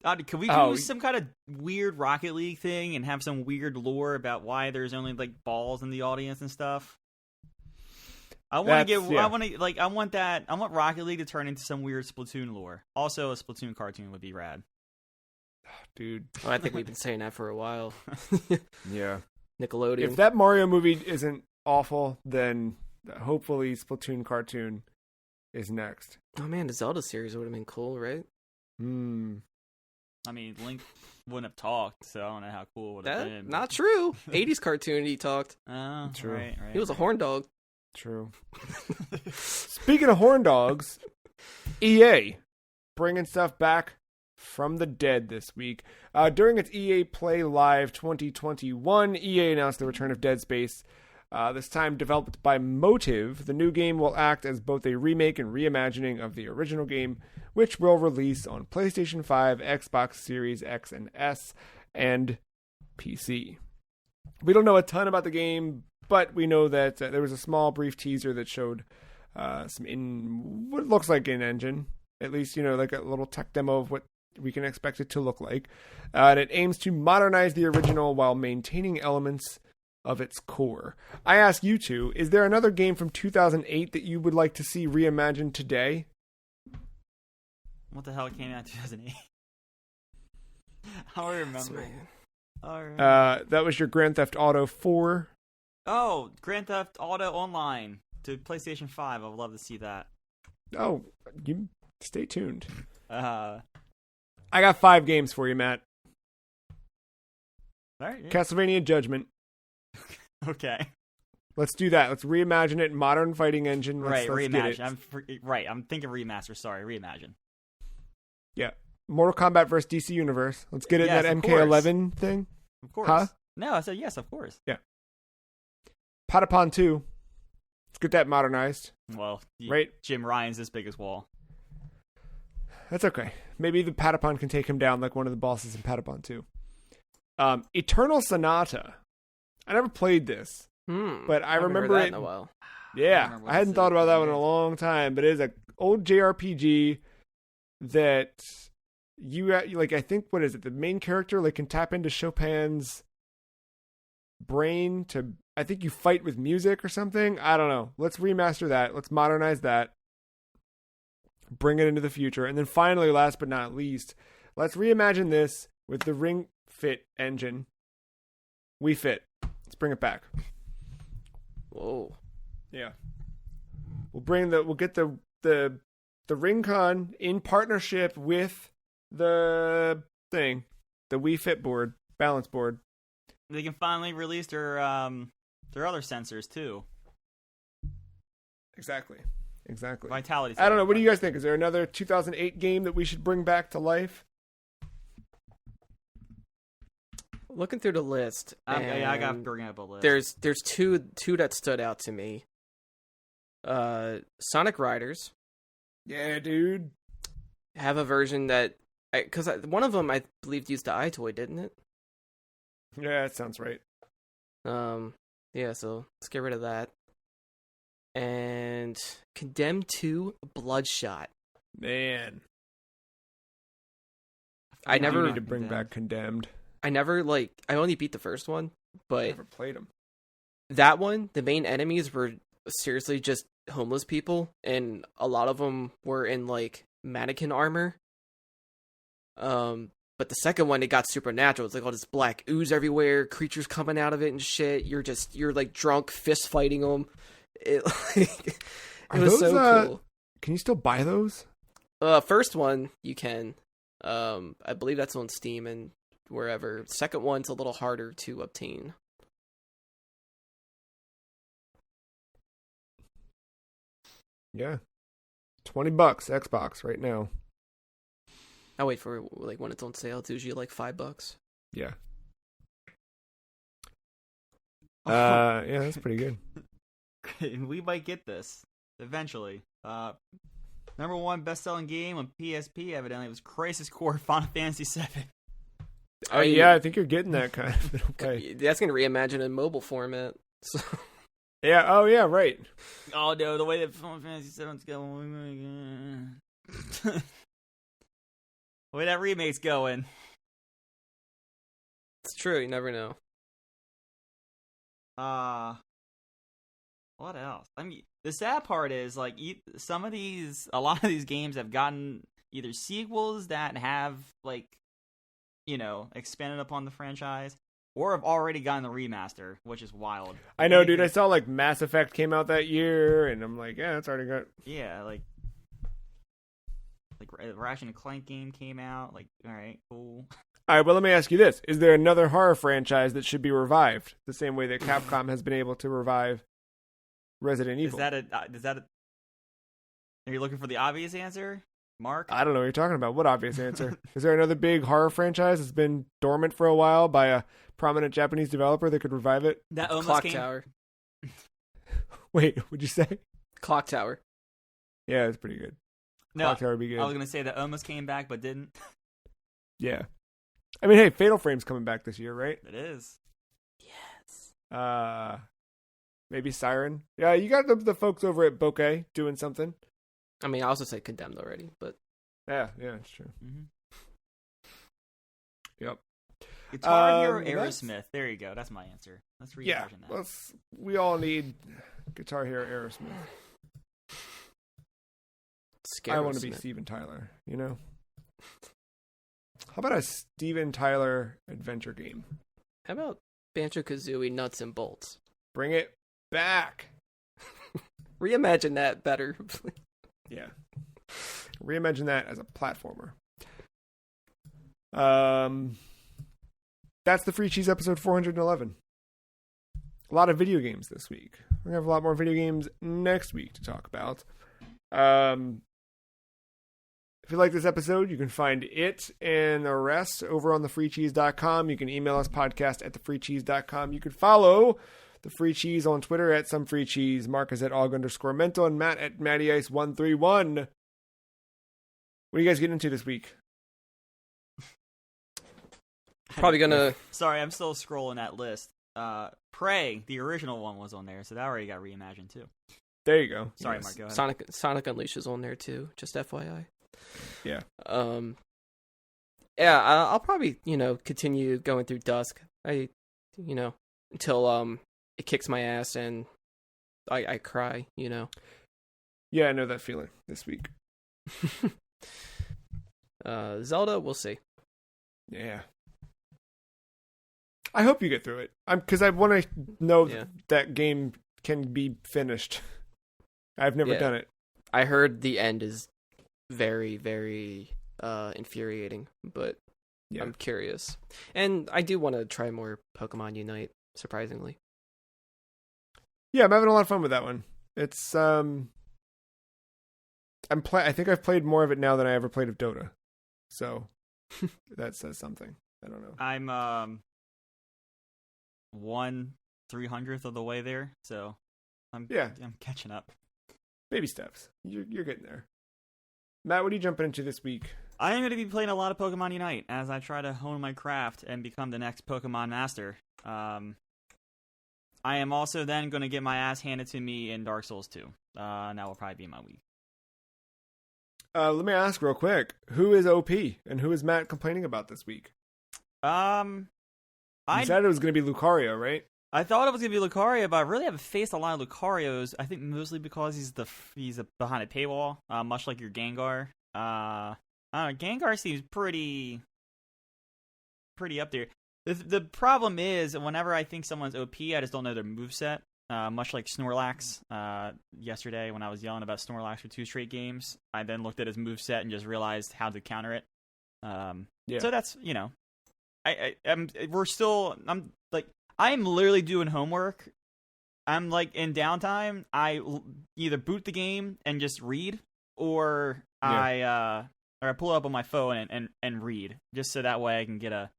Can we do some kind of weird Rocket League thing and have some weird lore about why there's only like balls in the audience and stuff? I want Rocket League to turn into some weird Splatoon lore. Also, a Splatoon cartoon would be rad. Dude, I think we've been saying that for a while. Yeah. Nickelodeon. If that Mario movie isn't awful, then hopefully Splatoon cartoon is next. Oh man, the Zelda series would have been cool, right? I mean, Link wouldn't have talked, so I don't know how cool it would have been. Not true. 80s cartoon, he talked. Oh, true. Right. He was a horn dog. True. Speaking of horn dogs, EA bringing stuff back from the dead this week. During its EA Play Live 2021, EA announced the return of Dead Space. This time developed by Motive, the new game will act as both a remake and reimagining of the original game, which will release on PlayStation 5, Xbox Series X and S, and PC. We don't know a ton about the game, but we know that there was a small, brief teaser that showed what looks like in-engine, at least, like a little tech demo of what we can expect it to look like. And it aims to modernize the original while maintaining elements of its core. I ask you two, is there another game from 2008 that you would like to see reimagined today? What the hell came out in 2008? I don't remember. That was your Grand Theft Auto 4. Oh, Grand Theft Auto Online to PlayStation 5. I would love to see that. Oh, you stay tuned. I got 5 games for you, Matt. All right. Yeah. Castlevania Judgment. Okay. Let's do that. Let's reimagine it. Modern fighting engine. Let's reimagine. I'm thinking remaster. Sorry, reimagine. Yeah. Mortal Kombat vs. DC Universe. Let's get it that MK11 thing. Of course. Huh? No, I said yes, of course. Yeah. Patapon 2. Let's get that modernized. Well, right? Jim Ryan's this big as wall. That's okay. Maybe the Patapon can take him down like one of the bosses in Patapon 2. Eternal Sonata. I never played this, But I haven't remember heard that it in a while. Yeah, I hadn't thought about that one in a long time, but it is an old JRPG that you like. I think what is it? The main character like can tap into Chopin's brain to. I think you fight with music or something. I don't know. Let's remaster that. Let's modernize that. Bring it into the future, and then finally, last but not least, let's reimagine this with the Ring Fit engine. Wii Fit. Let's bring it back. Whoa. Yeah. We'll get the Ring-Con in partnership with the thing, the Wii Fit board, balance board. They can finally release their other sensors too. Exactly. Vitality. I don't know. What do you guys think? Is there another 2008 game that we should bring back to life? Looking through the list, I got to bring up a list. There's two that stood out to me. Sonic Riders. Yeah, dude. Have a version that, because one of them I believe used the iToy, didn't it? Yeah, that sounds right. Yeah. So let's get rid of that. And Condemned 2 Bloodshot. Man, I never need to bring back Condemned. I only beat the first one, but I never played them. That one, the main enemies were seriously just homeless people, and a lot of them were in like mannequin armor. But the second one, it got supernatural. It's like all this black ooze everywhere, creatures coming out of it and shit. You're like drunk, fist fighting them. It was so cool. Can you still buy those? First one you can. I believe that's on Steam and wherever. Second one's a little harder to obtain. Yeah. $20 Xbox right now. I'll wait for like when it's on sale. It's usually like $5. Yeah. Yeah, that's pretty good. We might get this eventually. Number one best-selling game on PSP evidently was Crisis Core Final Fantasy VII. Oh yeah, I think you're getting that kind of. Okay. That's gonna reimagine in mobile format. So. Yeah. Oh yeah. Right. Oh no, the way that Final Fantasy VII's going. The way that remake's going. It's true. You never know. What else? I mean, the sad part is like a lot of these games have gotten either sequels that have like, expanded upon the franchise, or have already gotten the remaster, which is wild. I know, dude. I saw like Mass Effect came out that year, and I'm like, yeah, it's already got. Yeah, like Ratchet and Clank game came out. Like, all right, cool. All right, well, let me ask you this: is there another horror franchise that should be revived the same way that Capcom has been able to revive Resident Evil? Is that a? Are you looking for the obvious answer, Mark? I don't know what you're talking about. What obvious answer? Is there another big horror franchise that's been dormant for a while by a prominent Japanese developer that could revive it? That almost Clock Tower. Wait, what'd you say? Clock Tower. Yeah, it's pretty good. No, Clock Tower would be good. I was gonna say that almost came back but didn't. Yeah. I mean, hey, Fatal Frame's coming back this year, right? It is. Yes. Maybe Siren. Yeah, you got the folks over at Bokeh doing something. I mean, I also said Condemned already, but yeah, it's true. Mm-hmm. Yep. Guitar Hero Aerosmith. There you go. That's my answer. Let's reimagine that. We all need Guitar Hero Aerosmith. I want to be Steven Tyler, How about a Steven Tyler adventure game? How about Banjo-Kazooie Nuts and Bolts? Bring it back. Reimagine that better. Yeah. Reimagine that as a platformer. That's the Free Cheese episode 411. A lot of video games this week. We're going to have a lot more video games next week to talk about. If you like this episode, you can find it and the rest over on thefreecheese.com. You can email us podcast@thefreecheese.com. You can follow The Free Cheese on Twitter @somefreecheese. Marc is @aug_mental and Matt @mattyice131. What are you guys getting into this week? Probably gonna. Sorry, I'm still scrolling that list. Prey, the original one, was on there, so that already got reimagined too. There you go. Sorry, Yes. Mark, go ahead. Sonic Unleashed is on there too. Just FYI. Yeah. Yeah, I'll probably continue going through Dusk. Until it kicks my ass and I cry. Yeah, I know that feeling this week. Zelda, we'll see. Yeah. I hope you get through it. Because I want to know that game can be finished. I've never done it. I heard the end is very, very infuriating, but I'm curious. And I do want to try more Pokemon Unite, surprisingly. Yeah, I'm having a lot of fun with that one. It's I think I've played more of it now than I ever played of Dota. So that says something. I don't know. I'm 1/300th of the way there, so I'm catching up. Baby steps. You're getting there. Matt, what are you jumping into this week? I am going to be playing a lot of Pokemon Unite as I try to hone my craft and become the next Pokemon master. I am also then going to get my ass handed to me in Dark Souls 2. And that will probably be my week. Let me ask real quick. Who is OP and who is Matt complaining about this week? You said it was going to be Lucario, right? I thought it was going to be Lucario, but I really haven't faced a lot of Lucarios. I think mostly because he's behind a paywall, much like your Gengar. Gengar seems pretty up there. The problem is, whenever I think someone's OP, I just don't know their moveset. Much like Snorlax. Yesterday, when I was yelling about Snorlax for 2 straight games, I then looked at his moveset and just realized how to counter it. So that's, I'm literally doing homework. I'm like in downtime. I either boot the game and just read, or I pull it up on my phone and read, just so that way I can get a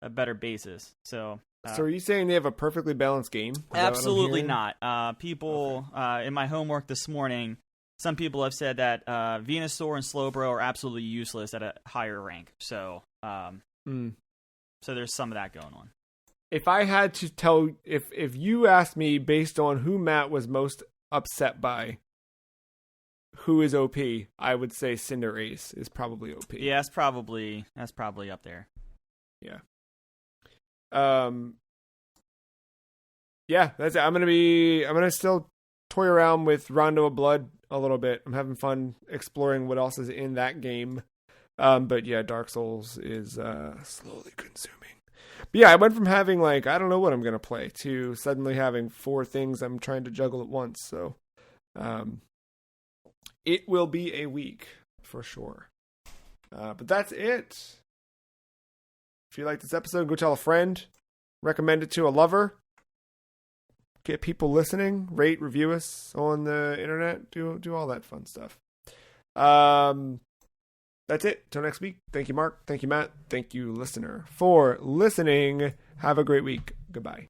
better basis. So are you saying they have a perfectly balanced game? Absolutely not. People in my homework this morning, some people have said that Venusaur and Slowbro are absolutely useless at a higher rank. So so there's some of that going on. If I had to tell, if you asked me based on who Matt was most upset by, who is OP, I would say Cinderace is probably OP. Yeah, that's probably up there. Yeah. Yeah, that's it. I'm gonna still toy around with Rondo of Blood a little bit. I'm having fun exploring what else is in that game. But yeah, Dark Souls is slowly consuming. But yeah, I went from having I don't know what I'm gonna play to suddenly having 4 things I'm trying to juggle at once. So it will be a week for sure. But that's it. If you like this episode, go tell a friend. Recommend it to a lover. Get people listening. Rate, review us on the internet. Do all that fun stuff. That's it. Till next week. Thank you, Mark. Thank you, Matt. Thank you, listener, for listening. Have a great week. Goodbye.